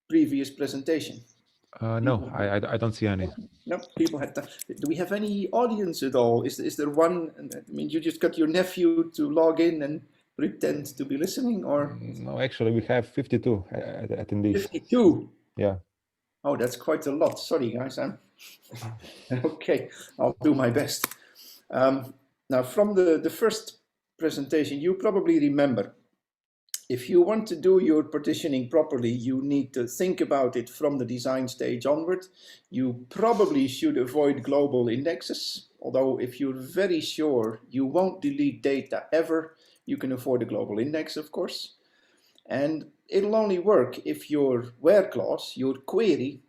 previous presentation? No, I don't see any. No, people had that. Do we have any audience at all? Is there one? I mean, you just got your nephew to log in and pretend to be listening, or? No, actually, we have 52 attendees. 52? Yeah. Oh, that's quite a lot. Sorry, guys. Okay, I'll do my best. Now, from the first presentation, you probably remember, if you want to do your partitioning properly, you need to think about it from the design stage onward. You probably should avoid global indexes, although if you're very sure you won't delete data ever, you can afford a global index, of course. And it'll only work if your where clause, your query,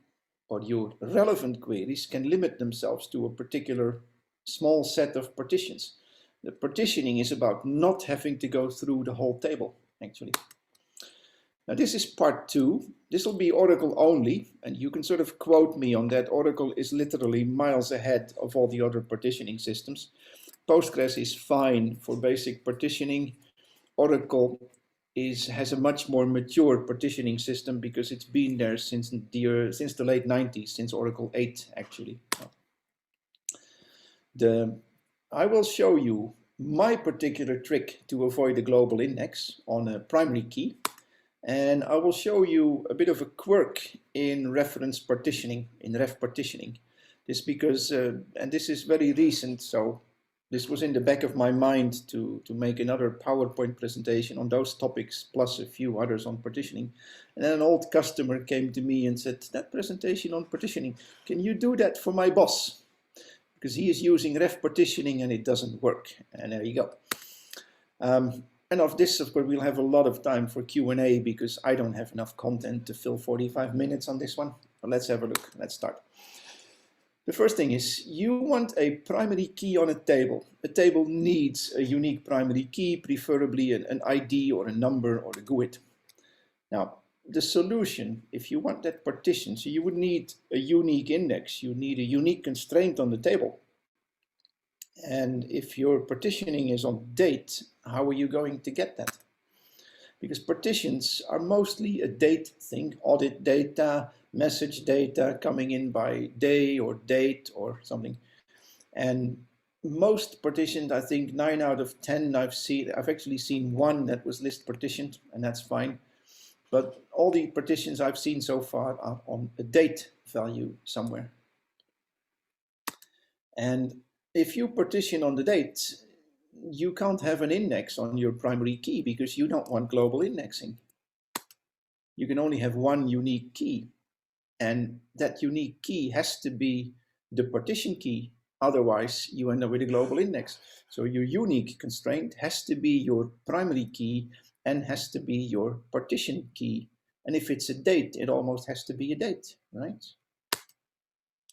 or your relevant queries can limit themselves to a particular small set of partitions. The partitioning is about not having to go through the whole table, actually. Now this is part 2. This will be Oracle only, and you can sort of quote me on that. Oracle is literally miles ahead of all the other partitioning systems. Postgres is fine for basic partitioning. Oracle has a much more mature partitioning system because it's been there since the late 90s, since Oracle 8 actually. I will show you my particular trick to avoid a global index on a primary key, and I will show you a bit of a quirk in reference partitioning, in ref partitioning. This because, and this is very recent, so this was in the back of my mind to make another PowerPoint presentation on those topics, plus a few others on partitioning. And then an old customer came to me and said, that presentation on partitioning, can you do that for my boss? Because he is using ref partitioning and it doesn't work. And there you go. And of this, of course, we'll have a lot of time for Q&A because I don't have enough content to fill 45 minutes on this one. But let's have a look. Let's start. The first thing is you want a primary key on a table. A table needs a unique primary key, preferably an ID or a number or a GUID. Now, the solution, if you want that partition, so you would need a unique index, you need a unique constraint on the table. And if your partitioning is on date, how are you going to get that? Because partitions are mostly a date thing, audit data, message data coming in by day or date or something. And most partitions, I think 9 out of 10 I've actually seen one that was list partitioned, and that's fine. But all the partitions I've seen so far are on a date value somewhere. And if you partition on the date, you can't have an index on your primary key because you don't want global indexing. You can only have one unique key, and that unique key has to be the partition key. Otherwise, you end up with a global index. So your unique constraint has to be your primary key and has to be your partition key. And if it's a date, it almost has to be a date, right?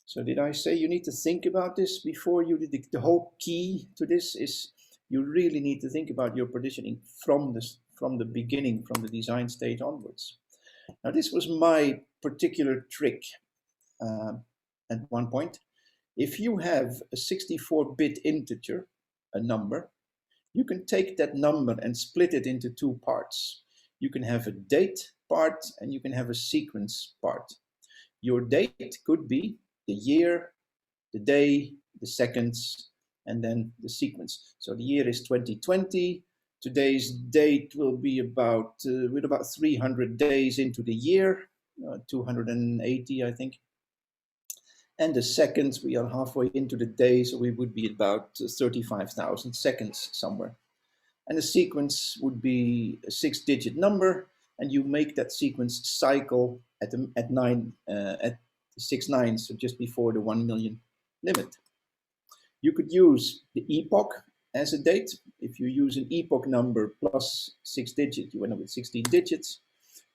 So did I say you need to think about this before you do the whole key to this is you really need to think about your partitioning from the beginning, from the design stage onwards. Now this was my particular trick at one point. If you have a 64-bit integer, a number, you can take that number and split it into 2 parts. You can have a date part and you can have a sequence part. your date could be the year, the day, the seconds, and then the sequence. So the year is 2020. Today's date will be about, with about 300 days into the year, 280, I think. And the seconds, we are halfway into the day, so we would be about 35,000 seconds somewhere. And the sequence would be a 6-digit number, and you make that sequence cycle at 6 nines, so just before the 1 million limit. You could use the epoch as a date. If you use an epoch number plus 6 digits, you end up with 16 digits.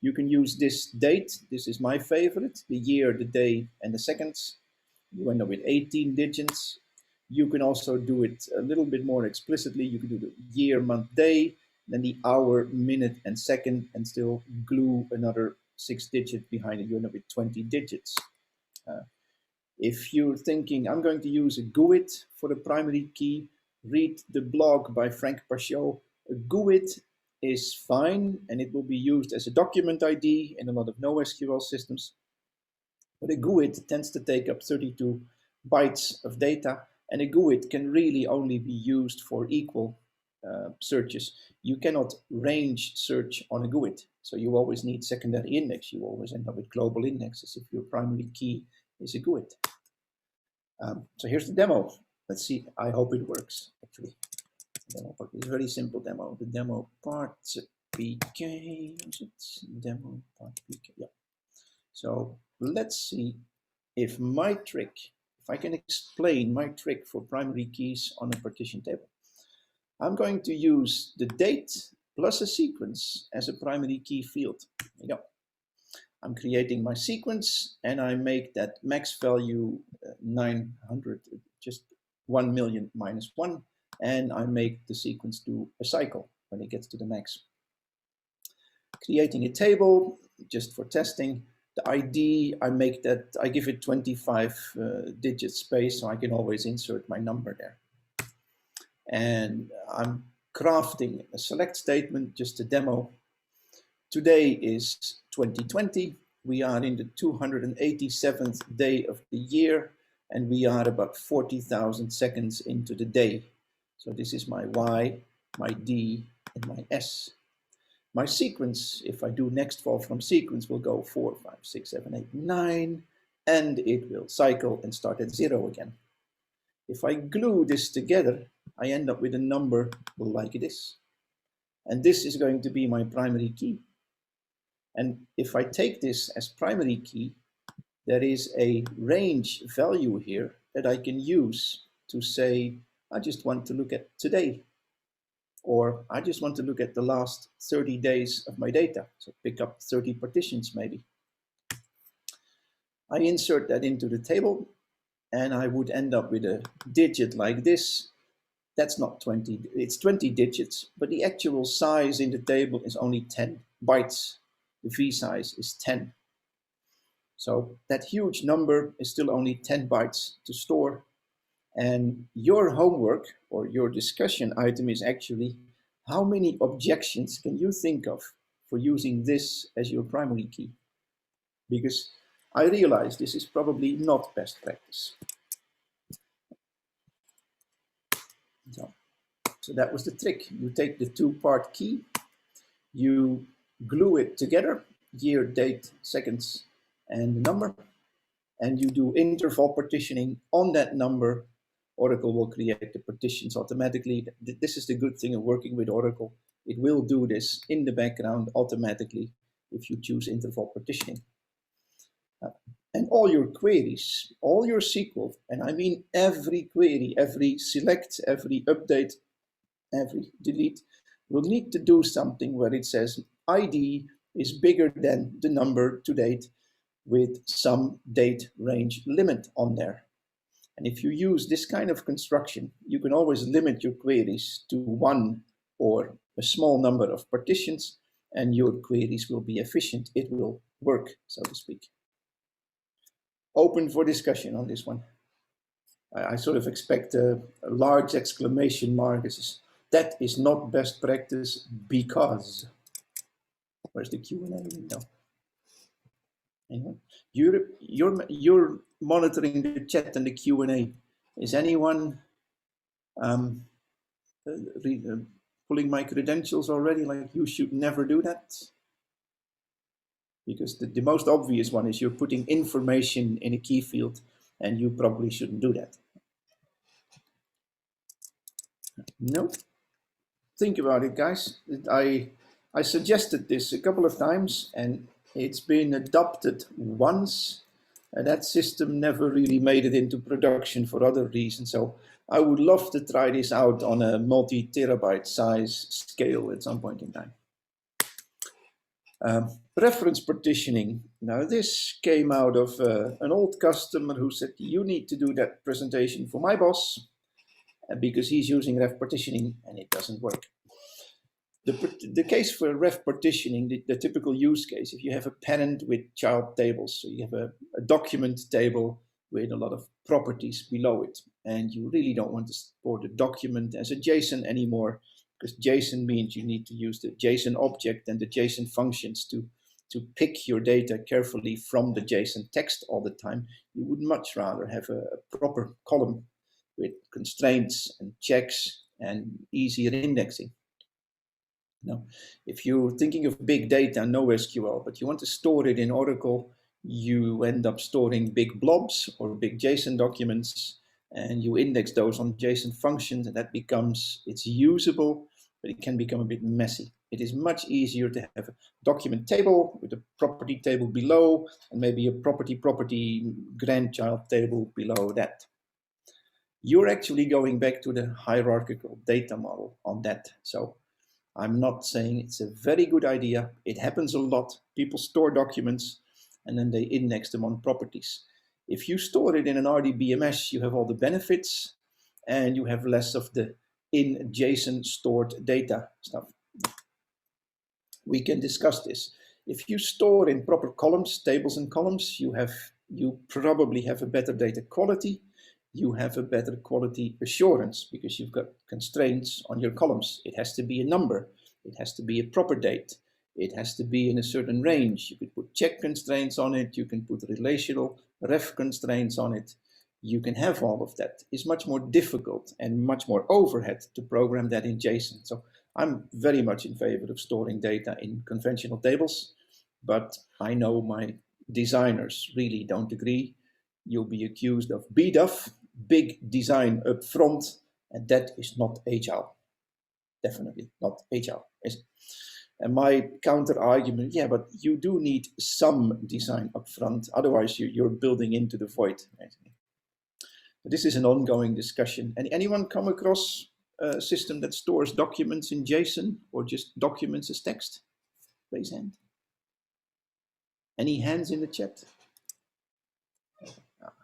You can use this date. This is my favorite, the year, the day, and the seconds. You end up with 18 digits. You can also do it a little bit more explicitly. You can do the year, month, day, then the hour, minute, and second, and still glue another 6 digits behind it. You end up with 20 digits. If you're thinking, I'm going to use a GUID for the primary key, read the blog by Frank Pachot. A GUID is fine, and it will be used as a document ID in a lot of NoSQL systems. But a GUID tends to take up 32 bytes of data, and a GUID can really only be used for equal searches. You cannot range search on a GUID, so you always need secondary index. You always end up with global indexes if your primary key is a GUID. So here's the demo. Let's see. I hope it works, actually. The demo part is a very simple demo. The demo part PK, is it? Demo part PK, yeah. So let's see if my trick, if I can explain my trick for primary keys on a partition table. I'm going to use the date plus a sequence as a primary key field. There you go. I'm creating my sequence, and I make that max value 900, just 1 million minus 1, and I make the sequence do a cycle when it gets to the max. Creating a table, just for testing. The ID, I make that, I give it 25 digit space, so I can always insert my number there. And I'm crafting a select statement, just a demo. Today is 2020. We are in the 287th day of the year, and we are about 40,000 seconds into the day. So this is my Y, my D, and my S. My sequence, if I do next fall from sequence, will go 4, 5, 6, 7, 8, 9, and it will cycle and start at 0 again. If I glue this together, I end up with a number like this. And this is going to be my primary key. And if I take this as primary key, there is a range value here that I can use to say, I just want to look at today, or I just want to look at the last 30 days of my data. So pick up 30 partitions maybe. I insert that into the table, and I would end up with a digit like this. That's not 20, it's 20 digits, but the actual size in the table is only 10 bytes. The V size is 10. So that huge number is still only 10 bytes to store. And your homework or your discussion item is actually, how many objections can you think of for using this as your primary key? Because I realize this is probably not best practice. So that was the trick. You take the 2-part key, you glue it together, year, date, seconds, and the number, and you do interval partitioning on that number. Oracle will create the partitions automatically. This is the good thing of working with Oracle. It will do this in the background automatically if you choose interval partitioning. And all your queries, all your SQL, and I mean every query, every select, every update, every delete, will need to do something where it says ID is bigger than the number to date with some date range limit on there. And if you use this kind of construction, you can always limit your queries to 1 or a small number of partitions, and your queries will be efficient. It will work, so to speak. Open for discussion on this one. I sort of expect a large exclamation mark. That is not best practice because. Where's the Q&A window? Anyone? You're monitoring the chat and the Q&A. Is anyone pulling my credentials already? Like, you should never do that. Because the most obvious one is you're putting information in a key field, and you probably shouldn't do that. No. Think about it, guys. I suggested this a couple of times, and it's been adopted once, and that system never really made it into production for other reasons. So I would love to try this out on a multi-terabyte size scale at some point in time. Reference partitioning. Now, this came out of an old customer who said, you need to do that presentation for my boss, because he's using ref partitioning and it doesn't work. The case for ref partitioning, the typical use case, if you have a parent with child tables, so you have a document table with a lot of properties below it, and you really don't want to store the document as a JSON anymore, because JSON means you need to use the JSON object and the JSON functions to pick your data carefully from the JSON text all the time. You would much rather have a proper column with constraints and checks and easier indexing. Now, if you're thinking of big data, no SQL, but you want to store it in Oracle, you end up storing big blobs or big JSON documents, and you index those on JSON functions, and that becomes, it's usable, but it can become a bit messy. It is much easier to have a document table with a property table below, and maybe a property grandchild table below that. You're actually going back to the hierarchical data model on that. So I'm not saying it's a very good idea. It happens a lot. People store documents and then they index them on properties. If you store it in an RDBMS, you have all the benefits and you have less of the in JSON stored data stuff. We can discuss this. If you store in proper columns, tables and columns, you probably have a better data quality. You have a better quality assurance because you've got constraints on your columns. It has to be a number. It has to be a proper date. It has to be in a certain range. You could put check constraints on it. You can put relational ref constraints on it. You can have all of that. It's much more difficult and much more overhead to program that in JSON. So I'm very much in favor of storing data in conventional tables, but I know my designers really don't agree. You'll be accused of BDUF, big design up front, and that is not agile. Definitely not agile. And my counter argument, yeah, but you do need some design up front, otherwise you're building into the void. But this is an ongoing discussion. Anyone come across a system that stores documents in JSON or just documents as text? Raise hand. Any hands in the chat?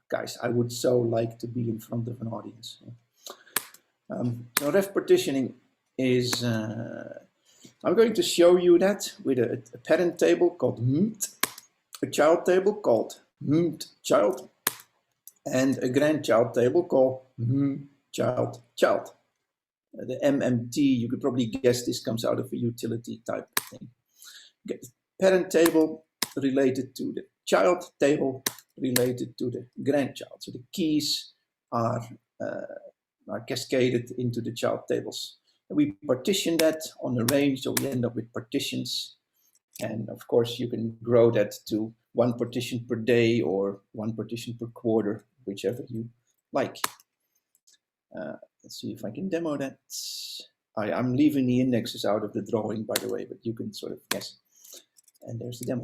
Guys, I would so like to be in front of an audience. So ref partitioning is, I'm going to show you that with a parent table called mt, a child table called child, and a grandchild table called child. The MMT, you could probably guess this comes out of a utility type thing. Parent table related to the child table related to the grandchild. So the keys are cascaded into the child tables. And we partition that on a range, so we end up with partitions. And of course, you can grow that to 1 partition per day or 1 partition per quarter, whichever you like. Let's see if I can demo that. I'm leaving the indexes out of the drawing, by the way, but you can sort of guess. And there's the demo.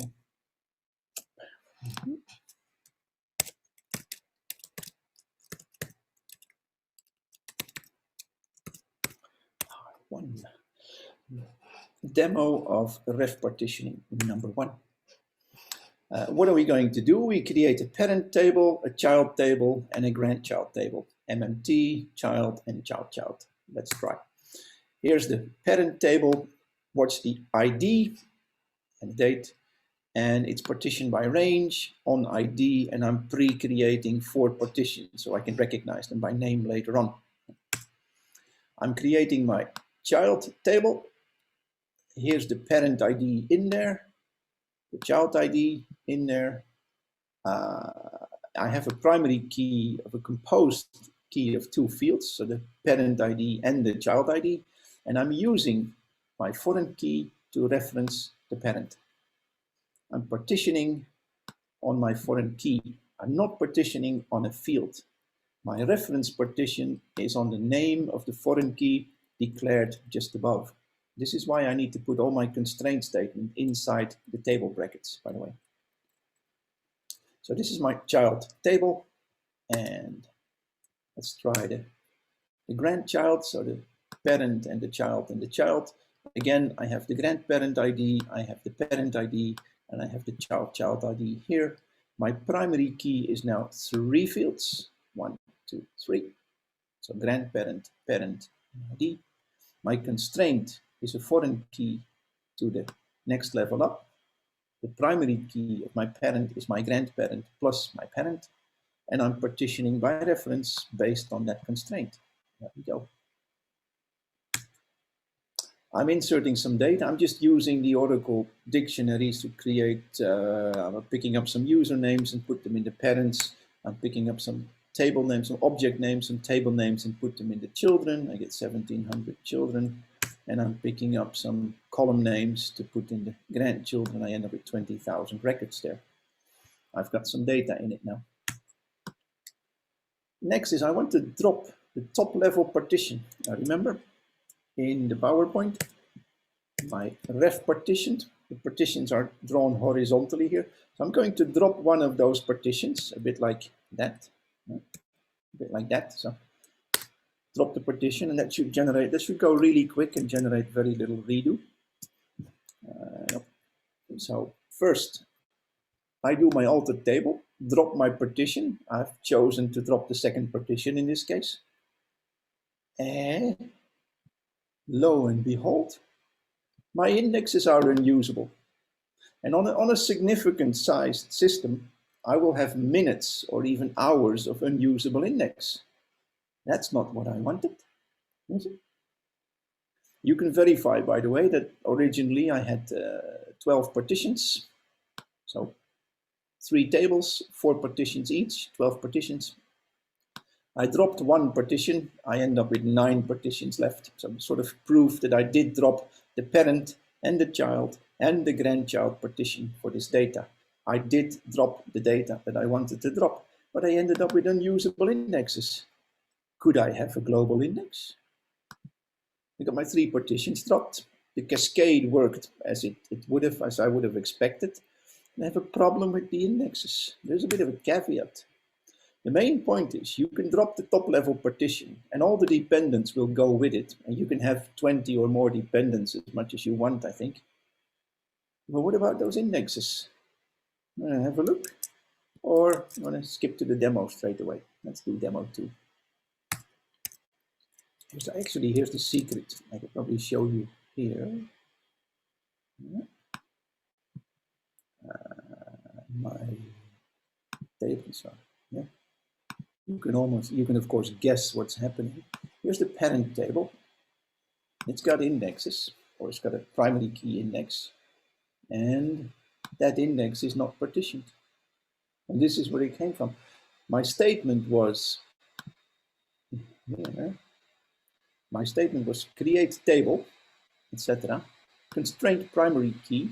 One demo of ref partitioning number 1. What are we going to do? We create a parent table, a child table, and a grandchild table. MMT, child, and child. Let's try. Here's the parent table. Watch the ID and date, and it's partitioned by range on ID, and I'm pre-creating 4 partitions so I can recognize them by name later on. I'm creating my child table. Here's the parent ID in there, the child ID in there, I have a primary key of a composed key of 2 fields, so the parent ID and the child ID, and I'm using my foreign key to reference the parent. I'm partitioning on my foreign key. I'm not partitioning on a field. My reference partition is on the name of the foreign key declared just above. This is why I need to put all my constraint statement inside the table brackets, by the way. So this is my child table, and let's try the grandchild, so the parent and the child. Again, I have the grandparent ID, I have the parent ID, and I have the child ID here. My primary key is now 3 fields, 1, 2, 3. So grandparent, parent, ID. My constraint is a foreign key to the next level up. The primary key of my parent is my grandparent plus my parent, and I'm partitioning by reference based on that constraint. There we go. I'm inserting some data. I'm just using the Oracle dictionaries to create, I'm picking up some usernames and put them in the parents. I'm picking up some table names, some object names, some table names, and put them in the children. I get 1700 children. And I'm picking up some column names to put in the grandchildren. I end up with 20,000 records there. I've got some data in it now. Next is I want to drop the top level partition. Now remember, in the PowerPoint, my ref partitioned, the partitions are drawn horizontally here. So I'm going to drop one of those partitions, a bit like that, So drop the partition, and that should generate, that should go really quick and generate very little redo. So first, I do my altered table, drop my partition. I've chosen to drop the second partition in this case. And lo and behold, my indexes are unusable. And on a significant sized system, I will have minutes or even hours of unusable index. That's not what I wanted, is it? You can verify, by the way, that originally I had 12 partitions. So 3 tables, 4 partitions each, 12 partitions. I dropped 1 partition. I end up with 9 partitions left. So sort of proof that I did drop the parent and the child and the grandchild partition for this data. I did drop the data that I wanted to drop, but I ended up with unusable indexes. Could I have a global index? I got my 3 partitions dropped. The cascade worked as it would have, as I would have expected. I have a problem with the indexes. There's a bit of a caveat. The main point is you can drop the top level partition and all the dependents will go with it. And you can have 20 or more dependents as much as you want, I think. But what about those indexes? Have a look. Or I'm going to skip to the demo straight away. Let's do demo 2. Actually, here's the secret. I could probably show you here. My tables are, yeah. You can of course guess what's happening. Here's the parent table. It's got indexes, or it's got a primary key index, and that index is not partitioned. And this is where it came from. My statement was, here, my statement was create table, etc. Constraint primary key,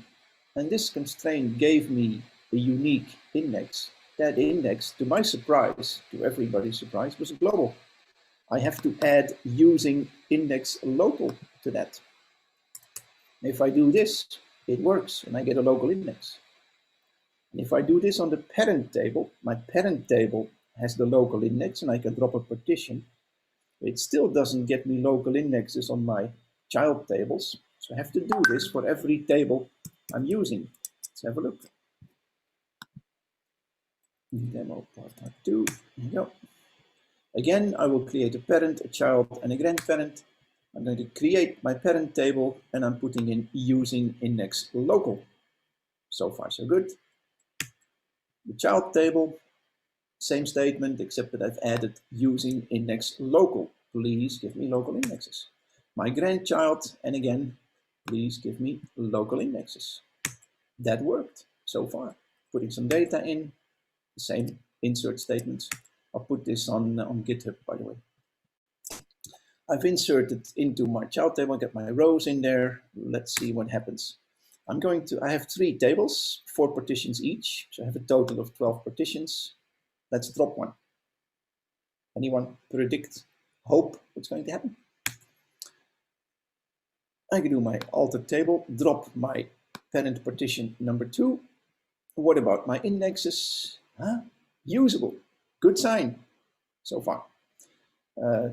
and this constraint gave me a unique index. That index, to my surprise, to everybody's surprise, was global. I have to add using index local to that. If I do this, it works, and I get a local index. And if I do this on the parent table, my parent table has the local index, and I can drop a partition. It still doesn't get me local indexes on my child tables. So I have to do this for every table I'm using. Let's have a look. Demo part 2. There you go. Again, I will create a parent, a child, and a grandparent. I'm going to create my parent table, and I'm putting in using index local. So far, so good. The child table, same statement, except that I've added using index local. Please give me local indexes. My grandchild, and again, please give me local indexes. That worked so far. Putting some data in, the same insert statements. I'll put this on GitHub, by the way. I've inserted into my child table, get my rows in there. Let's see what happens. I have 3 tables, 4 partitions each. So I have a total of 12 partitions. Let's drop one. Anyone predict, hope what's going to happen? I can do my alter table, drop my parent partition number 2. What about my indexes? Usable, good sign so far.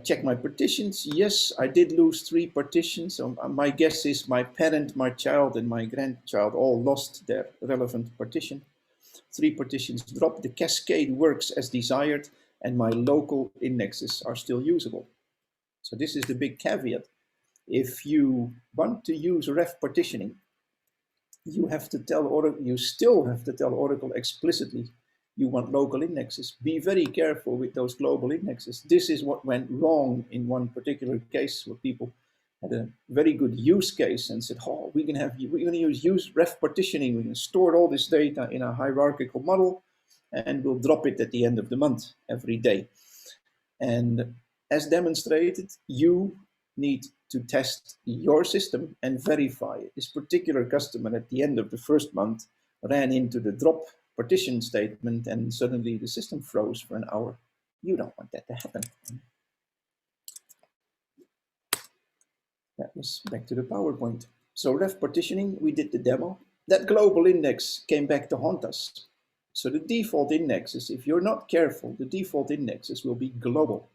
Check my partitions. Yes, I did lose 3 partitions. So my guess is my parent, my child, and my grandchild all lost their relevant partition. 3 partitions dropped. The cascade works as desired, and my local indexes are still usable. So this is the big caveat. If you want to use ref partitioning, you still have to tell Oracle explicitly you want local indexes. Be very careful with those global indexes. This is what went wrong in one particular case where people had a very good use case and said, oh, we're going to use ref partitioning. We're going to store all this data in a hierarchical model and we'll drop it at the end of the month every day. And as demonstrated, you need to test your system and verify it. This particular customer at the end of the first month ran into the drop partition statement and suddenly the system froze for an hour. You don't want that to happen. That was back to the PowerPoint. So ref partitioning, we did the demo. That global index came back to haunt us. So the default indexes, if you're not careful, the default indexes will be global.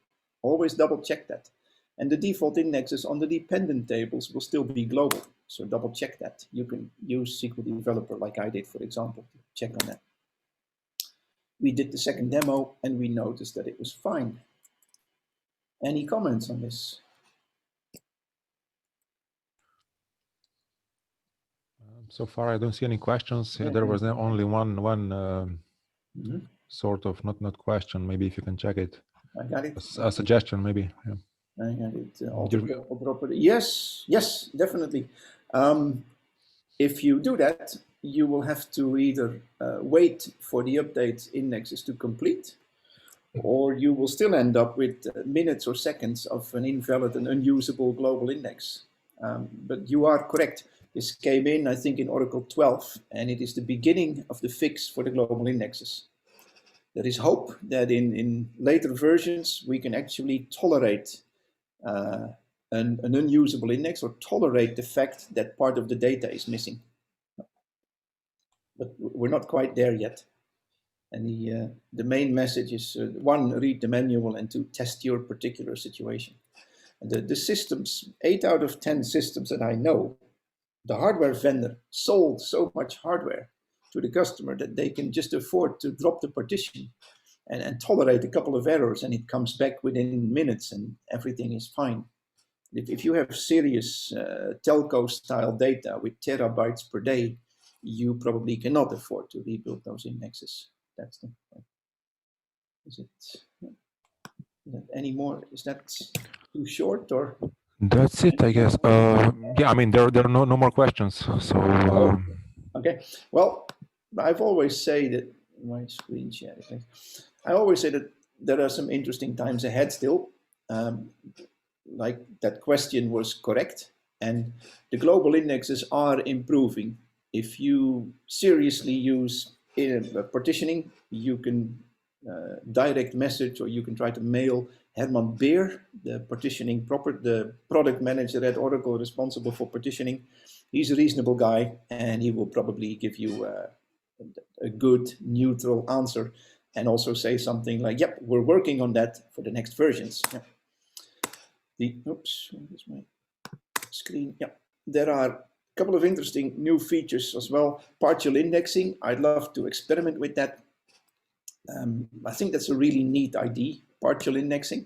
Always double check that. And the default indexes on the dependent tables will still be global. So double check that. You can use SQL Developer like I did, for example, to check on that. We did the second demo and we noticed that it was fine. Any comments on this? So far, I don't see any questions. There was only one sort of not question. Maybe if you can check it. I got it. A suggestion, maybe. Yeah. I got it. Yes, definitely. If you do that, you will have to either wait for the update indexes to complete, or you will still end up with minutes or seconds of an invalid and unusable global index. But you are correct. This came in, I think, in Oracle 12, and it is the beginning of the fix for the global indexes. There is hope that in later versions, we can actually tolerate an unusable index or tolerate the fact that part of the data is missing. But we're not quite there yet. And the main message is, 1, read the manual, and 2, test your particular situation. And the systems, 8 out of 10 systems that I know, the hardware vendor sold so much hardware to the customer that they can just afford to drop the partition and tolerate a couple of errors, and it comes back within minutes and everything is fine. If you have serious telco-style data with terabytes per day, you probably cannot afford to rebuild those indexes. That's the point. Is that any more? Is that too short or? That's it, I guess. Yeah, I mean, there are no more questions. So. Okay. Well, I've always said that my screen share. I always say that there are some interesting times ahead still. Like that question was correct, and the global indexes are improving. If you seriously use partitioning, you can direct message, or you can try to mail Herman Beer, the the product manager at Oracle responsible for partitioning. He's a reasonable guy, and he will probably give you a good neutral answer, and also say something like, "Yep, we're working on that for the next versions." Yeah. Oops, where's my screen? Yeah, there are a couple of interesting new features as well. Partial indexing, I'd love to experiment with that. I think that's a really neat idea, partial indexing.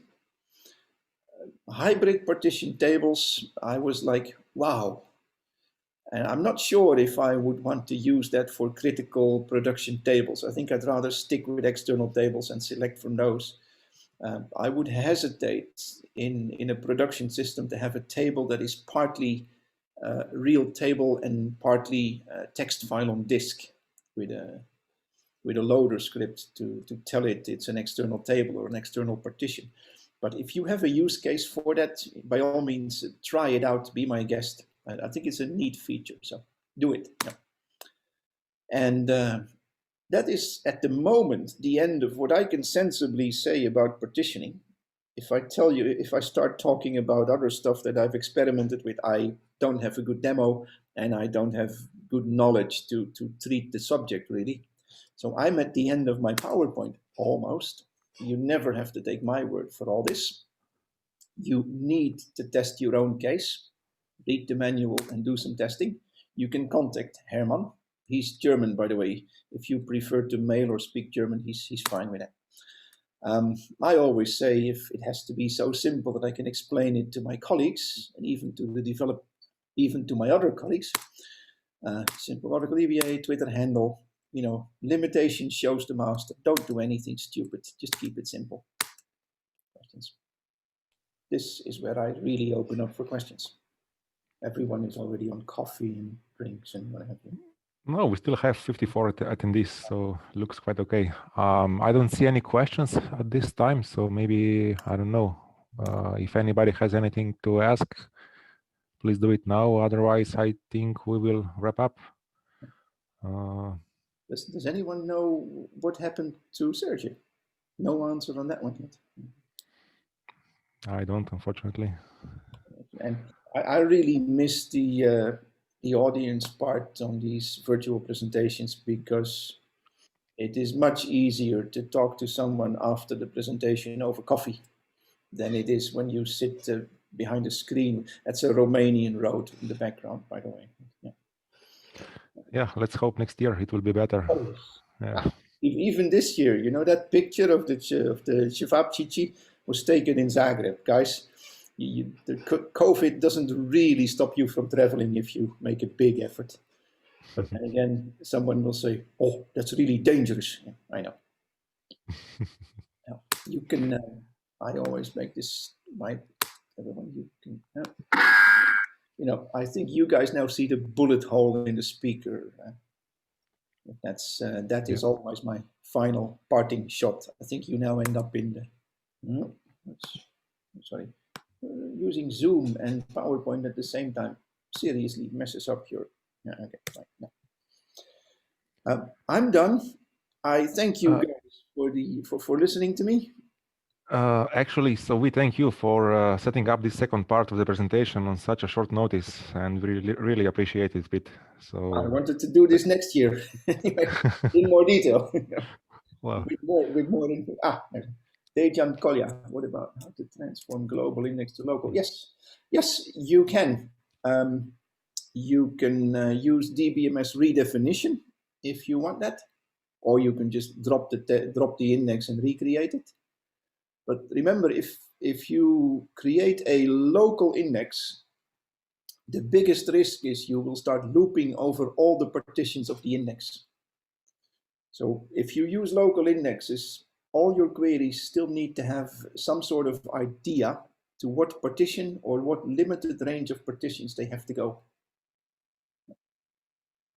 Hybrid partition tables, I was like, wow. And I'm not sure if I would want to use that for critical production tables. I think I'd rather stick with external tables and select from those. I would hesitate in a production system to have a table that is partly real table and partly text file on disk with with a loader script to tell it it's an external table or an external partition. But if you have a use case for that, by all means, try it out, be my guest. I think it's a neat feature, so do it. Yeah. And that is, at the moment, the end of what I can sensibly say about partitioning. If I start talking about other stuff that I've experimented with, I don't have a good demo and I don't have good knowledge to treat the subject, really. So I'm at the end of my PowerPoint, almost. You never have to take my word for all this. You need to test your own case, read the manual and do some testing. You can contact Herman. He's German, by the way. If you prefer to mail or speak German, he's fine with that. I always say if it has to be so simple that I can explain it to my colleagues and even to my other colleagues, simple article EVA, Twitter handle, limitation shows the master. Don't do anything stupid. Just keep it simple. Questions? This is where I really open up for questions. Everyone is already on coffee and drinks and what have you. No, we still have 54 attendees, so looks quite okay. I don't see any questions at this time, so maybe, I don't know, if anybody has anything to ask, please do it now. Otherwise, I think we will wrap up. Does anyone know what happened to Sergey? No answer on that one yet. I don't, unfortunately. And I really miss the audience part on these virtual presentations, because it is much easier to talk to someone after the presentation over coffee than it is when you sit behind a screen. That's a Romanian road in the background, by the way. Yeah, let's hope next year it will be better. Oh, yeah. Even this year, that picture of the Cevapcici was taken in Zagreb, guys. The COVID doesn't really stop you from traveling if you make a big effort. But then again, someone will say, "Oh, that's really dangerous." Yeah, I know. You can. I always make this. Everyone, you can. I think you guys now see the bullet hole in the speaker. That is always my final parting shot. I think you now end up in the. Sorry. Using Zoom and PowerPoint at the same time seriously messes up your. Yeah, okay, fine. No. I'm done. I thank you guys for listening to me. Actually, so we thank you for setting up this second part of the presentation on such a short notice, and we really appreciate it, Piet. So I wanted to do this next year in more detail. Well, with more info. Dejan Kolya, what about how to transform global index to local? Yes, you can. You can use DBMS redefinition if you want that, or you can just drop the index and recreate it. But remember, if you create a local index, the biggest risk is you will start looping over all the partitions of the index. So if you use local indexes, all your queries still need to have some sort of idea to what partition or what limited range of partitions they have to go.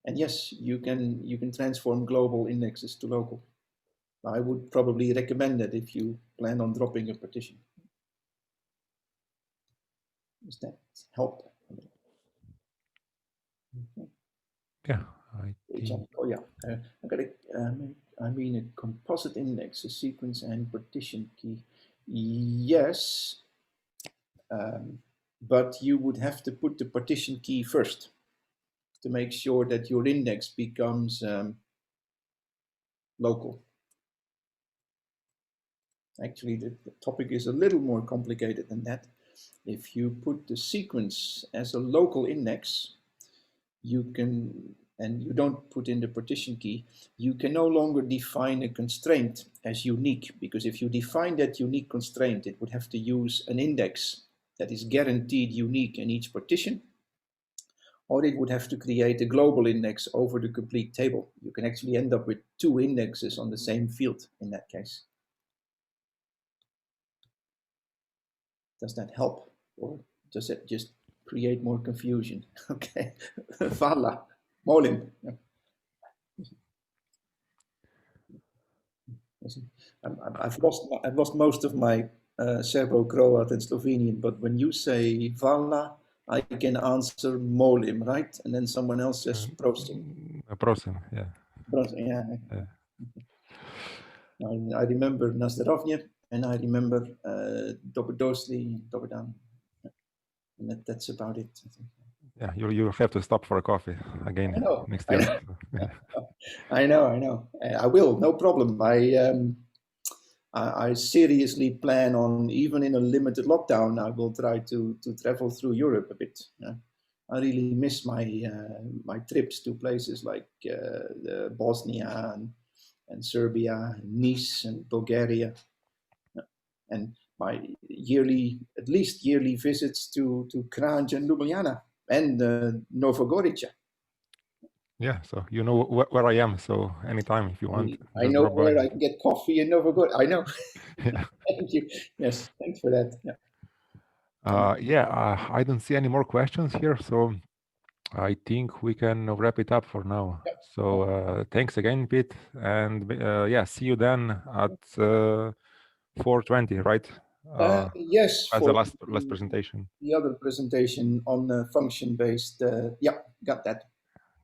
And yes, you can transform global indexes to local. I would probably recommend that if you plan on dropping a partition. Does that help? Okay. Yeah, I think. Oh yeah, I got a composite index, a sequence and partition key. Yes, but you would have to put the partition key first to make sure that your index becomes local. Actually, the topic is a little more complicated than that. If you put the sequence as a local index, you can, and you don't put in the partition key, you can no longer define a constraint as unique, because if you define that unique constraint, it would have to use an index that is guaranteed unique in each partition, or it would have to create a global index over the complete table. You can actually end up with two indexes on the same field in that case. Does that help, or does it just create more confusion? Okay, Vala, Molin. I've lost most of my Serbo-Croat and Slovenian, but when you say Vala, I can answer Molim, right? And then someone else says Prosim. Prosim, yeah. Prosim, yeah. Yeah. I remember Nazdarovnye, and I remember Dobrodosli, Dobrodan. And that's about it, I think. Yeah, you have to stop for a coffee again next year. I know. I will, no problem. I seriously plan on, even in a limited lockdown, I will try to travel through Europe a bit. Yeah. I really miss my trips to places like Bosnia and Serbia, and Nice and Bulgaria, and my at least yearly visits to Kranj and Ljubljana and Novogorica. Yeah, so you know where I am, so anytime if you want, I just know drop by. where I can get coffee in Novogorica. I know. Yeah. Thank you. Yes, thanks for that. Yeah. I don't see any more questions here, so I think we can wrap it up for now. Yep. So thanks again, Piet, and yeah, see you then at 4:20, right? Yes, As for the last presentation. the other presentation on function-based. Yeah, got that.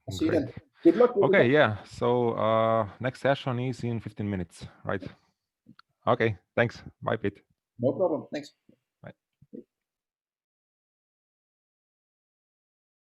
I'll see you Great. then. Good luck with Okay, it. yeah. So next session is in 15 minutes, right? Okay, thanks. Bye, Piet. No problem. Thanks.